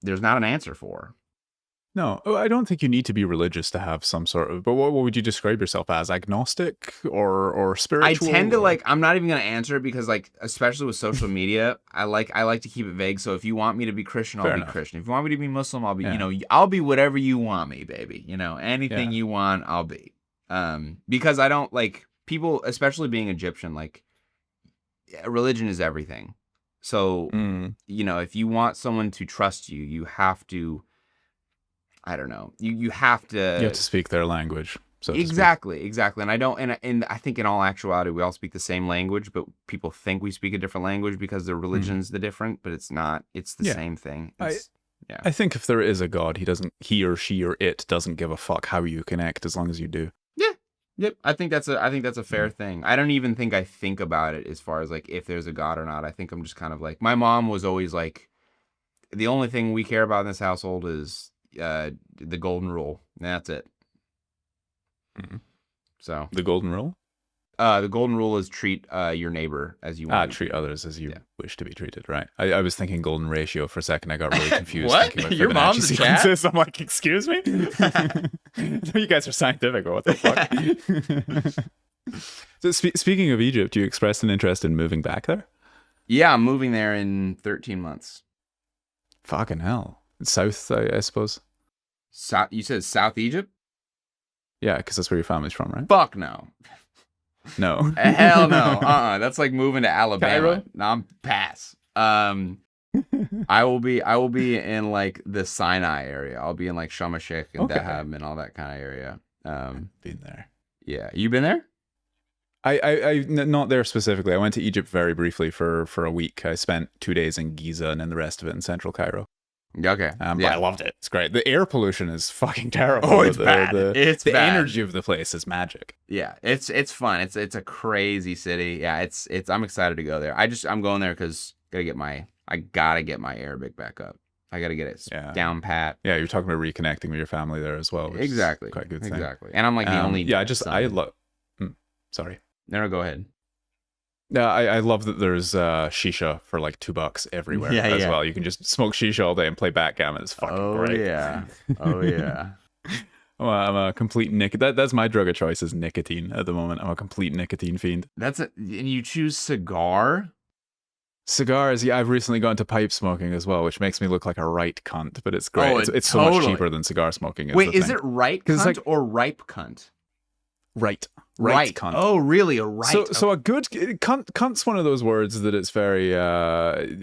there's not an answer for. No, I don't think you need to be religious to have some sort of. But what would you describe yourself as? Agnostic or spiritual? I tend to like. I'm not even gonna answer it because like, especially with social media, I like to keep it vague. So if you want me to be Christian, I'll be Christian. If you want me to be Muslim, I'll be. I'll be whatever you want me, baby. Anything you want, I'll be. Because I don't like people, especially being Egyptian. Like, religion is everything. So, if you want someone to trust you, you have to, I don't know, you have to. You have to speak their language. So exactly. And I don't, and I think in all actuality, we all speak the same language, but people think we speak a different language because their religion's the different, but it's not. It's the same thing. I think if there is a God, he or she or it doesn't give a fuck how you connect as long as you do. Yep, I think that's a fair thing. I don't even think I think about it as far as like if there's a God or not. I think I'm just kind of like, my mom was always like, the only thing we care about in this household is the golden rule. And that's it. So the golden rule? The golden rule is treat your neighbor as you want. Treat others as you wish to be treated, right? I was thinking golden ratio for a second. I got really confused. What? Your mom's the chat? I'm like, excuse me? You guys are scientific or what the fuck? So speaking of Egypt, you expressed an interest in moving back there? Yeah, I'm moving there in 13 months. Fucking hell. South, I suppose. South? You said South Egypt? Yeah, because that's where your family's from, right? Fuck no. No. Hell no. That's like moving to Alabama. Cairo? No, I'm pass. I will be in like the Sinai area. I'll be in like Sharm el-Sheikh and Dahab and all that kind of area. Been there. Yeah. You been there? I not there specifically. I went to Egypt very briefly for a week. I spent 2 days in Giza and then the rest of it in central Cairo. Okay. But I loved it. It's great. The air pollution is fucking terrible. Oh, it's bad. The energy of the place is magic. Yeah, it's fun. It's a crazy city. Yeah, it's I'm excited to go there. I'm going there because I gotta get my Arabic back up. I gotta get it down pat. Yeah, you're talking about reconnecting with your family there as well. Which exactly. Is quite a good thing. Exactly. And I'm like the only. Yeah, I love. Sorry. No, go ahead. Yeah, I love that there's shisha for like $2 everywhere as well. You can just smoke shisha all day and play backgammon. It's fucking great. Oh yeah. I'm a complete that's my drug of choice is nicotine at the moment. I'm a complete nicotine fiend. And you choose cigar? Cigars, yeah, I've recently gone to pipe smoking as well, which makes me look like a right cunt, but it's great. Oh, it's so much cheaper than cigar smoking. Wait, is it right cunt or ripe cunt? Right cunt. Oh, really? A right. So a good cunt's one of those words that it's very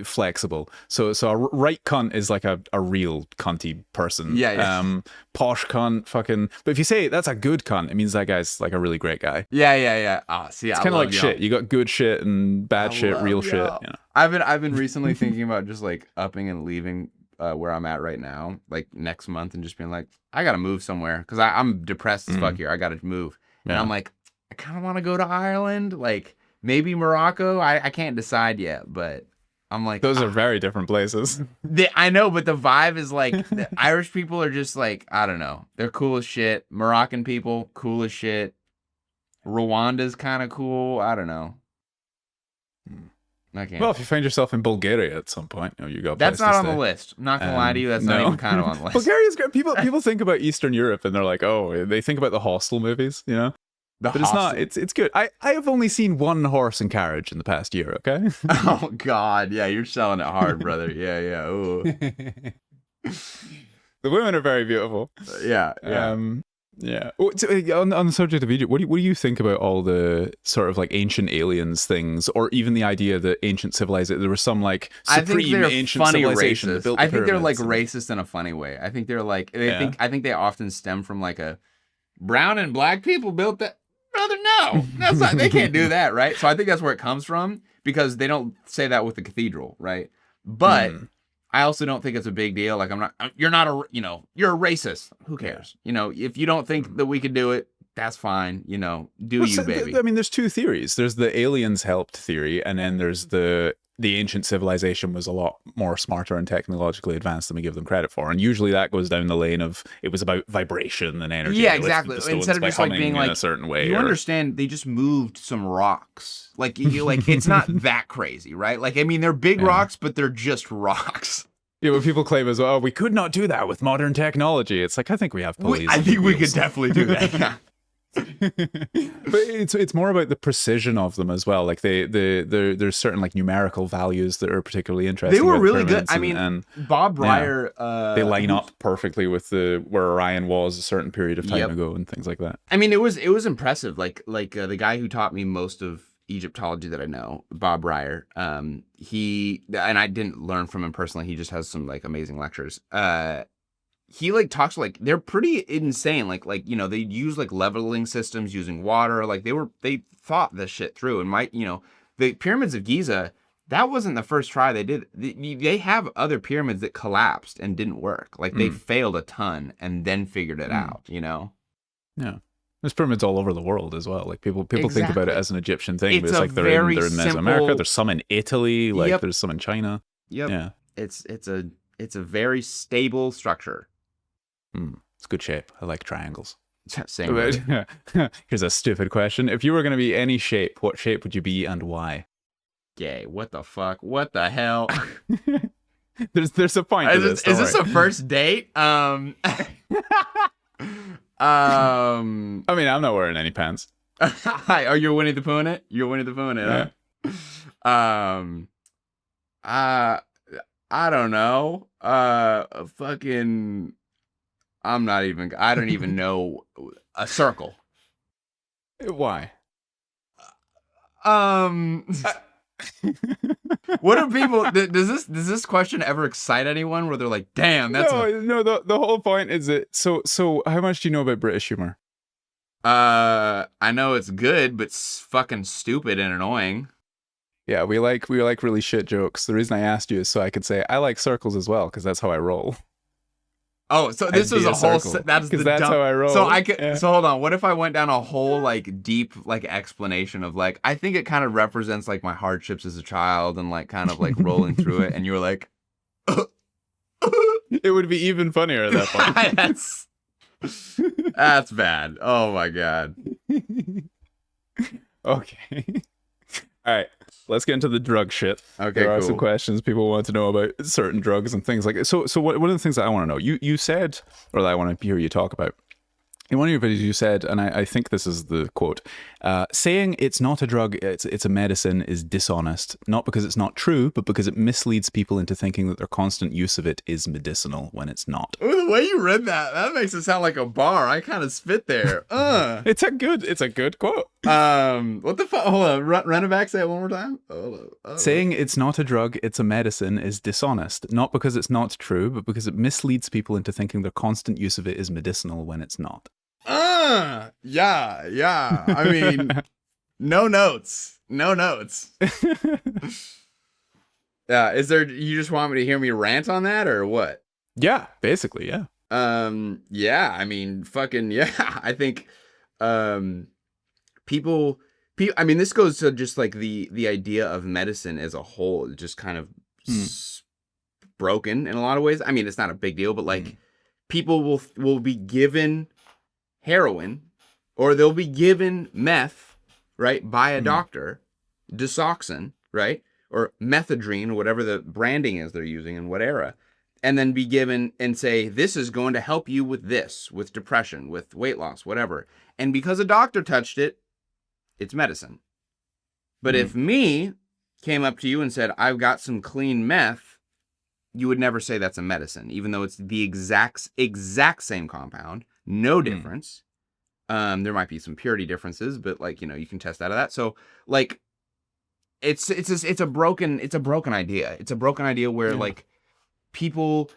flexible. So a right cunt is like a real cunty person. Yeah. Posh cunt, fucking. But if you say that's a good cunt, it means that guy's like a really great guy. Yeah. See, it's kind of like shit. You got good shit and bad shit, real shit. You know? I've been recently thinking about just like upping and leaving where I'm at right now, like next month, and just being like, I gotta move somewhere because I'm depressed as fuck here. I gotta move. And I'm like, I kind of want to go to Ireland, like maybe Morocco. I can't decide yet, but I'm like, those are very different places. I know, but the vibe is like the Irish people are just like, I don't know, they're cool as shit. Moroccan people, cool as shit. Rwanda's kind of cool. I don't know. I can't. Well, if you find yourself in Bulgaria at some point, you got. That's not on the list. I'm not gonna lie to you. That's not even kind of on the list. Bulgaria's great. People think about Eastern Europe and they're like, oh, they think about the Hostel movies, But it's not. It's good. I have only seen one horse and carriage in the past year. Okay. Oh God, yeah, you're selling it hard, brother. Yeah. Ooh. The women are very beautiful. Yeah. Yeah. On the subject of Egypt, what do you think about all the sort of like ancient aliens things, or even the idea that ancient civilization, there was some like supreme ancient civilization that built the pyramids. I think they're like racist in a funny way. I think they're like I think they often stem from like a brown and black people built that. Brother, no, that's not. They can't do that, right? So I think that's where it comes from, because they don't say that with the cathedral, right? But I also don't think it's a big deal. Like you're a racist. Who cares? If you don't think that we could do it, that's fine. Baby. I mean, there's two theories. There's the aliens helped theory, and then there's the ancient civilization was a lot more smarter and technologically advanced than we give them credit for. And usually that goes down the lane of it was about vibration and energy. Yeah, exactly. Instead of just like being like a certain way. You understand they just moved some rocks. Like it's not that crazy, right? Like, I mean, they're big rocks, but they're just rocks. Yeah, what people claim is, we could not do that with modern technology. It's like, I think we have police. I think we could definitely do that. But it's more about the precision of them as well. Like there's certain like numerical values that are particularly interesting. They were really good. I mean, Bob Breyer, they line up perfectly with where Orion was a certain period of time ago and things like that. I mean, it was impressive. Like the guy who taught me most of Egyptology that I know, Bob Breyer. And I didn't learn from him personally. He just has some like amazing lectures. He like talks like they're pretty insane. Like they use like leveling systems using water. Like they thought this shit through. And the pyramids of Giza, that wasn't the first try they did. They have other pyramids that collapsed and didn't work. Like they failed a ton and then figured it out. Yeah. There's pyramids all over the world as well. Like people think about it as an Egyptian thing, but it's like they're in Mesoamerica. There's some in Italy. Like there's some in China. Yep. Yeah. It's a very stable structure. It's good shape. I like triangles. Same. Here's a stupid question. If you were going to be any shape, what shape would you be and why? Gay. What the fuck? What the hell? There's a point to this. Is this a first date? I mean, I'm not wearing any pants. Are you Winnie the Pooh in it? You're Winnie the Pooh in it, huh? I don't know. I don't even know. A circle. Why? What are people? Does this question ever excite anyone? Where they're like, "Damn, that's no." The whole point is that. So how much do you know about British humor? I know it's good, but fucking stupid and annoying. Yeah, we like really shit jokes. The reason I asked you is so I could say I like circles as well, because that's how I roll. Oh, so this was a whole. That's how I roll. So I could. Yeah. So hold on. What if I went down a whole like deep like explanation of like I think it kind of represents like my hardships as a child and like kind of like rolling through it, and you were like, it would be even funnier at that point. That's bad. Oh my god. Okay. All right. Let's get into the drug shit. Okay, there are some questions people want to know about certain drugs and things like that. So one of the things that I want to know, you said, or that I want to hear you talk about, in one of your videos you said, and I think this is the quote, saying it's not a drug, it's a medicine is dishonest, not because it's not true, but because it misleads people into thinking that their constant use of it is medicinal when it's not. Ooh, the way you read that makes it sound like a bar. I kind of spit there. It's a good quote. What the fuck? Hold on, run it back, say it one more time. Saying it's not a drug, it's a medicine is dishonest, not because it's not true, but because it misleads people into thinking their constant use of it is medicinal when it's not. Yeah. I mean, no notes. Is there? You just want me to hear me rant on that, or what? Yeah, basically, yeah. Yeah. I mean, fucking yeah. I think, people. I mean, this goes to just like the idea of medicine as a whole, just kind of broken in a lot of ways. I mean, it's not a big deal, but like people will be given heroin or they'll be given meth, right, by a doctor, disoxin, right, or methadone, or whatever the branding is they're using in what era, and then be given and say, this is going to help you with this, with depression, with weight loss, whatever. And because a doctor touched it, it's medicine. But if me came up to you and said, I've got some clean meth, you would never say that's a medicine, even though it's the exact same compound, no difference. There might be some purity differences, but like, you know, you can test out of that. So like, it's a broken idea. It's a broken idea where like people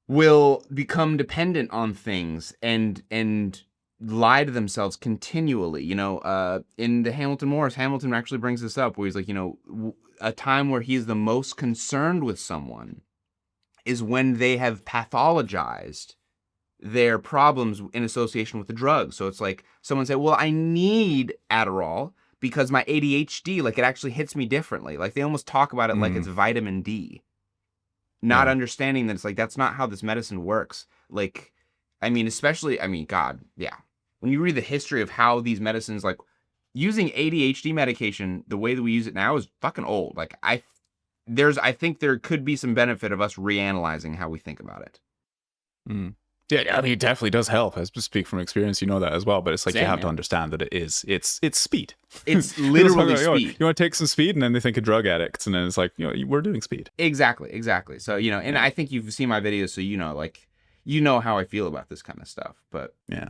will become dependent on things and lie to themselves continually. You know, in the Hamilton actually brings this up where he's like, you know, a time where he's the most concerned with someone is when they have pathologized their problems in association with the drug. So it's like someone said, well, I need Adderall because my ADHD, like it actually hits me differently. Like they almost talk about it like it's vitamin D, not understanding that it's like, that's not how this medicine works. Like, I mean, God, yeah. When you read the history of how these medicines, like using ADHD medication, the way that we use it now is fucking old. Like I think there could be some benefit of us reanalyzing how we think about it. Yeah, I mean, it definitely does help. I speak from experience, you know that as well. But it's like you have to understand that it's speed. It's literally speed. You want to take some speed, and then they think of drug addicts, and then it's like, you know, we're doing speed. Exactly. So, you know, and I think you've seen my videos, so you know, like, you know how I feel about this kind of stuff. But yeah.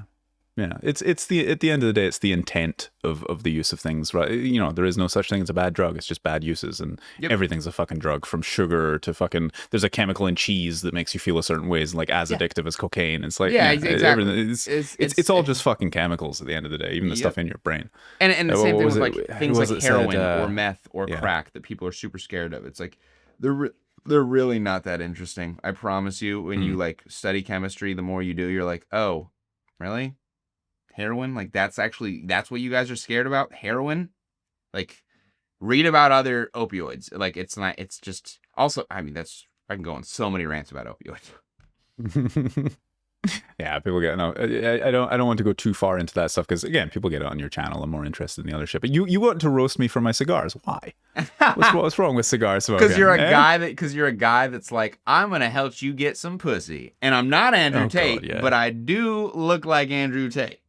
It's at the end of the day, it's the intent of the use of things, right? You know, there is no such thing as a bad drug. It's just bad uses, and everything's a fucking drug, from sugar to fucking. There's a chemical in cheese that makes you feel a certain ways, like as addictive as cocaine. It's like exactly. It's all just fucking chemicals at the end of the day, even the stuff in your brain. And the same thing with like things like heroin or meth or crack that people are super scared of. It's like they're really not that interesting. I promise you. When you like study chemistry, the more you do, you're like, oh, really? Heroin? Like that's what you guys are scared about? Heroin? Like read about other opioids. Like it's just also, I mean, I can go on so many rants about opioids. Yeah, people get I don't want to go too far into that stuff because again, people get it on your channel. I'm more interested in the other shit. But you want to roast me for my cigars? Why? What's wrong with cigar smoking? Because you're a guy that's like, I'm gonna help you get some pussy, and I'm not Andrew Tate, but I do look like Andrew Tate.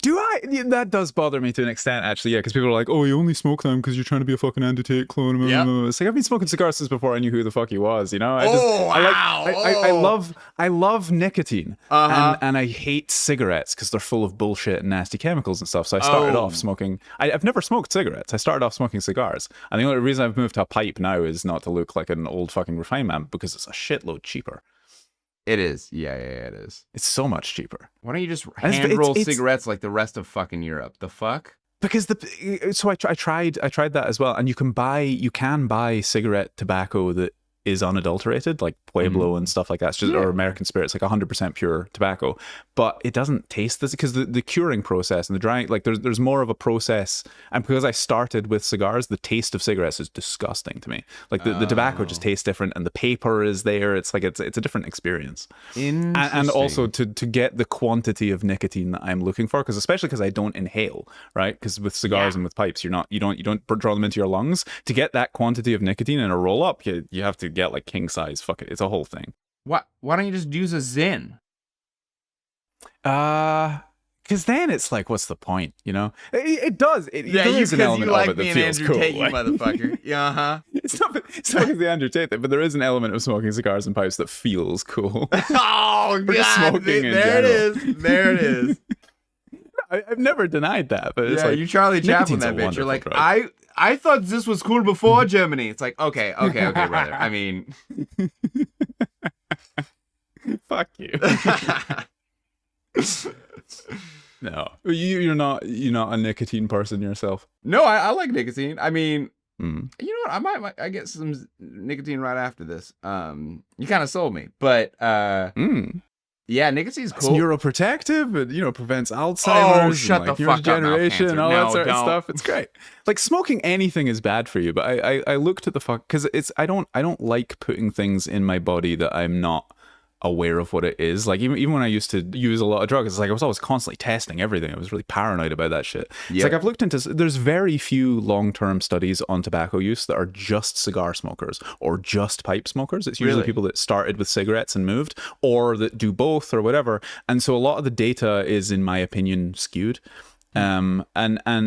Do I? That does bother me to an extent, actually, yeah, because people are like, oh, you only smoke them because you're trying to be a fucking Andrew Tate clone. Yep. It's like, I've been smoking cigars since before I knew who the fuck he was, you know? I love nicotine, and I hate cigarettes because they're full of bullshit and nasty chemicals and stuff, so I started off smoking. I've never smoked cigarettes. I started off smoking cigars, and the only reason I've moved to a pipe now is not to look like an old fucking refined man, because it's a shitload cheaper. It is. Yeah, it is. It's so much cheaper. Why don't you just hand roll cigarettes like the rest of fucking Europe? The fuck? Because I tried that as well, and you can buy cigarette tobacco that is unadulterated, like Pueblo and stuff like that. It's just, or American Spirits, like 100% pure tobacco, but it doesn't taste this because the curing process and the drying, like there's more of a process. And because I started with cigars, the taste of cigarettes is disgusting to me. Like the tobacco just tastes different, and the paper is there. It's like it's a different experience. And also to get the quantity of nicotine that I'm looking for, especially because I don't inhale, right? Because with cigars and with pipes, you don't draw them into your lungs. To get that quantity of nicotine in a roll up, you have to get like king size. Fuck it, it's a whole thing. Why don't you just use a Zyn? Because then it's like, what's the point? You know, it does. There is an element of it that feels cool. Tate, you motherfucker. Yeah, It's not like the Andrew Tate thing, but there is an element of smoking cigars and pipes that feels cool. Oh God! There it is. I've never denied that, but it's like you Charlie Chaplin that bitch. You're like, drug. I thought this was cool before Germany. It's like, okay, brother. I mean, fuck you. No, you're not a nicotine person yourself. No, I like nicotine. I mean, you know what? I get some nicotine right after this. You kind of sold me, but yeah, nicotine's cool. It's neuroprotective. It prevents Alzheimer's. Oh, shut and, the fuck up, and all that sort of stuff. It's great. Like smoking anything is bad for you, but I looked at the fuck because I don't like putting things in my body that I'm not aware of what it is. Like even when I used to use a lot of drugs, it's like I was always constantly testing everything. I was really paranoid about that shit. It's like I've looked into, there's very few long-term studies on tobacco use that are just cigar smokers or just pipe smokers. It's usually people that started with cigarettes and moved, or that do both or whatever. And so a lot of the data is, in my opinion, skewed. And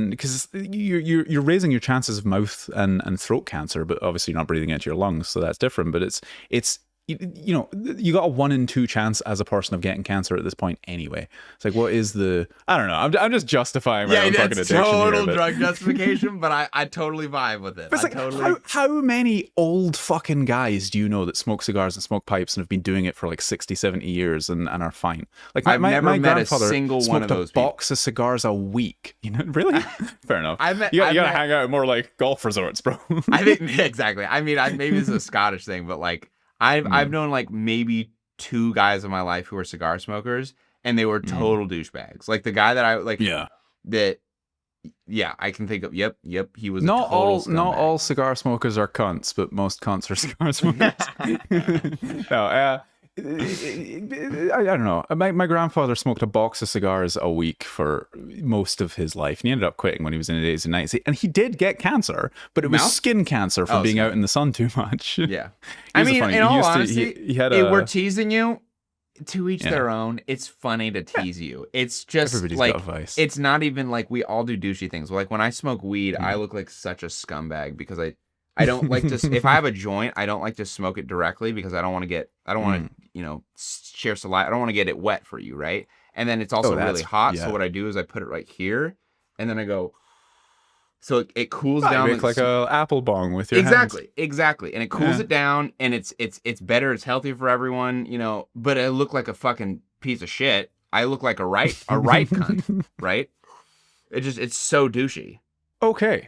because you're raising your chances of mouth and throat cancer, but obviously you're not breathing into your lungs, so that's different. But it's you know, you got a 1 in 2 chance as a person of getting cancer at this point anyway. It's like, what is the, I don't know. I'm just justifying my own fucking addiction here. Yeah, it's total drug justification, but I totally vibe with it. But it's like, how many old fucking guys do you know that smoke cigars and smoke pipes and have been doing it for like 60, 70 years and are fine? Like I've never met a grandfather single one of those smoked a box of cigars a week. You know, really? Fair enough. You gotta hang out at more like golf resorts, bro. I think exactly. I mean, maybe this is a Scottish thing, but like, I've known like maybe 2 guys in my life who were cigar smokers, and they were total douchebags. Like the guy that I like, I can think of. Yep, he was not a total scumbag. Not all cigar smokers are cunts, but most cunts are cigar smokers. No, I don't know. My grandfather smoked a box of cigars a week for most of his life, and he ended up quitting when he was in his 80s and 90s. And he did get cancer, but it was skin cancer from being out in the sun too much. Yeah, I mean, in all honesty, we're teasing you. To each their own. It's funny to tease you. It's just everybody's like got a vice. It's not even like we all do douchey things. Like when I smoke weed, I look like such a scumbag because I don't like to, if I have a joint, I don't like to smoke it directly because I don't want to, you know, share saliva. I don't want to get it wet for you, right? And then it's also really hot. So what I do is I put it right here and then I go, so it cools down. You make like a apple bong with your hands. Exactly. And it cools it down and it's better. It's healthy for everyone, you know, but I look like a fucking piece of shit. I look like a right cunt, right? It's so douchey. Okay.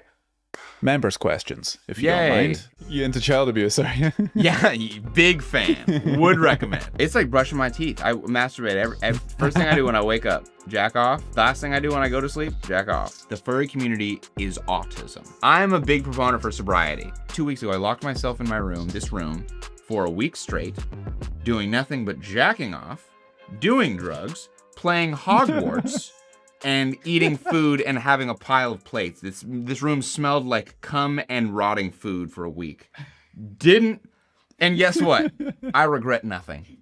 Members questions, if you don't mind. You into child abuse, are you? Yeah, big fan. Would recommend. It's like brushing my teeth. I masturbate every first thing I do when I wake up, jack off. Last thing I do when I go to sleep, jack off. The furry community is autism. I'm a big proponent for sobriety. 2 weeks ago, I locked myself in my room, for a week straight, doing nothing but jacking off, doing drugs, playing Hogwarts, and eating food and having a pile of plates. This room smelled like cum and rotting food for a week. And guess what? I regret nothing.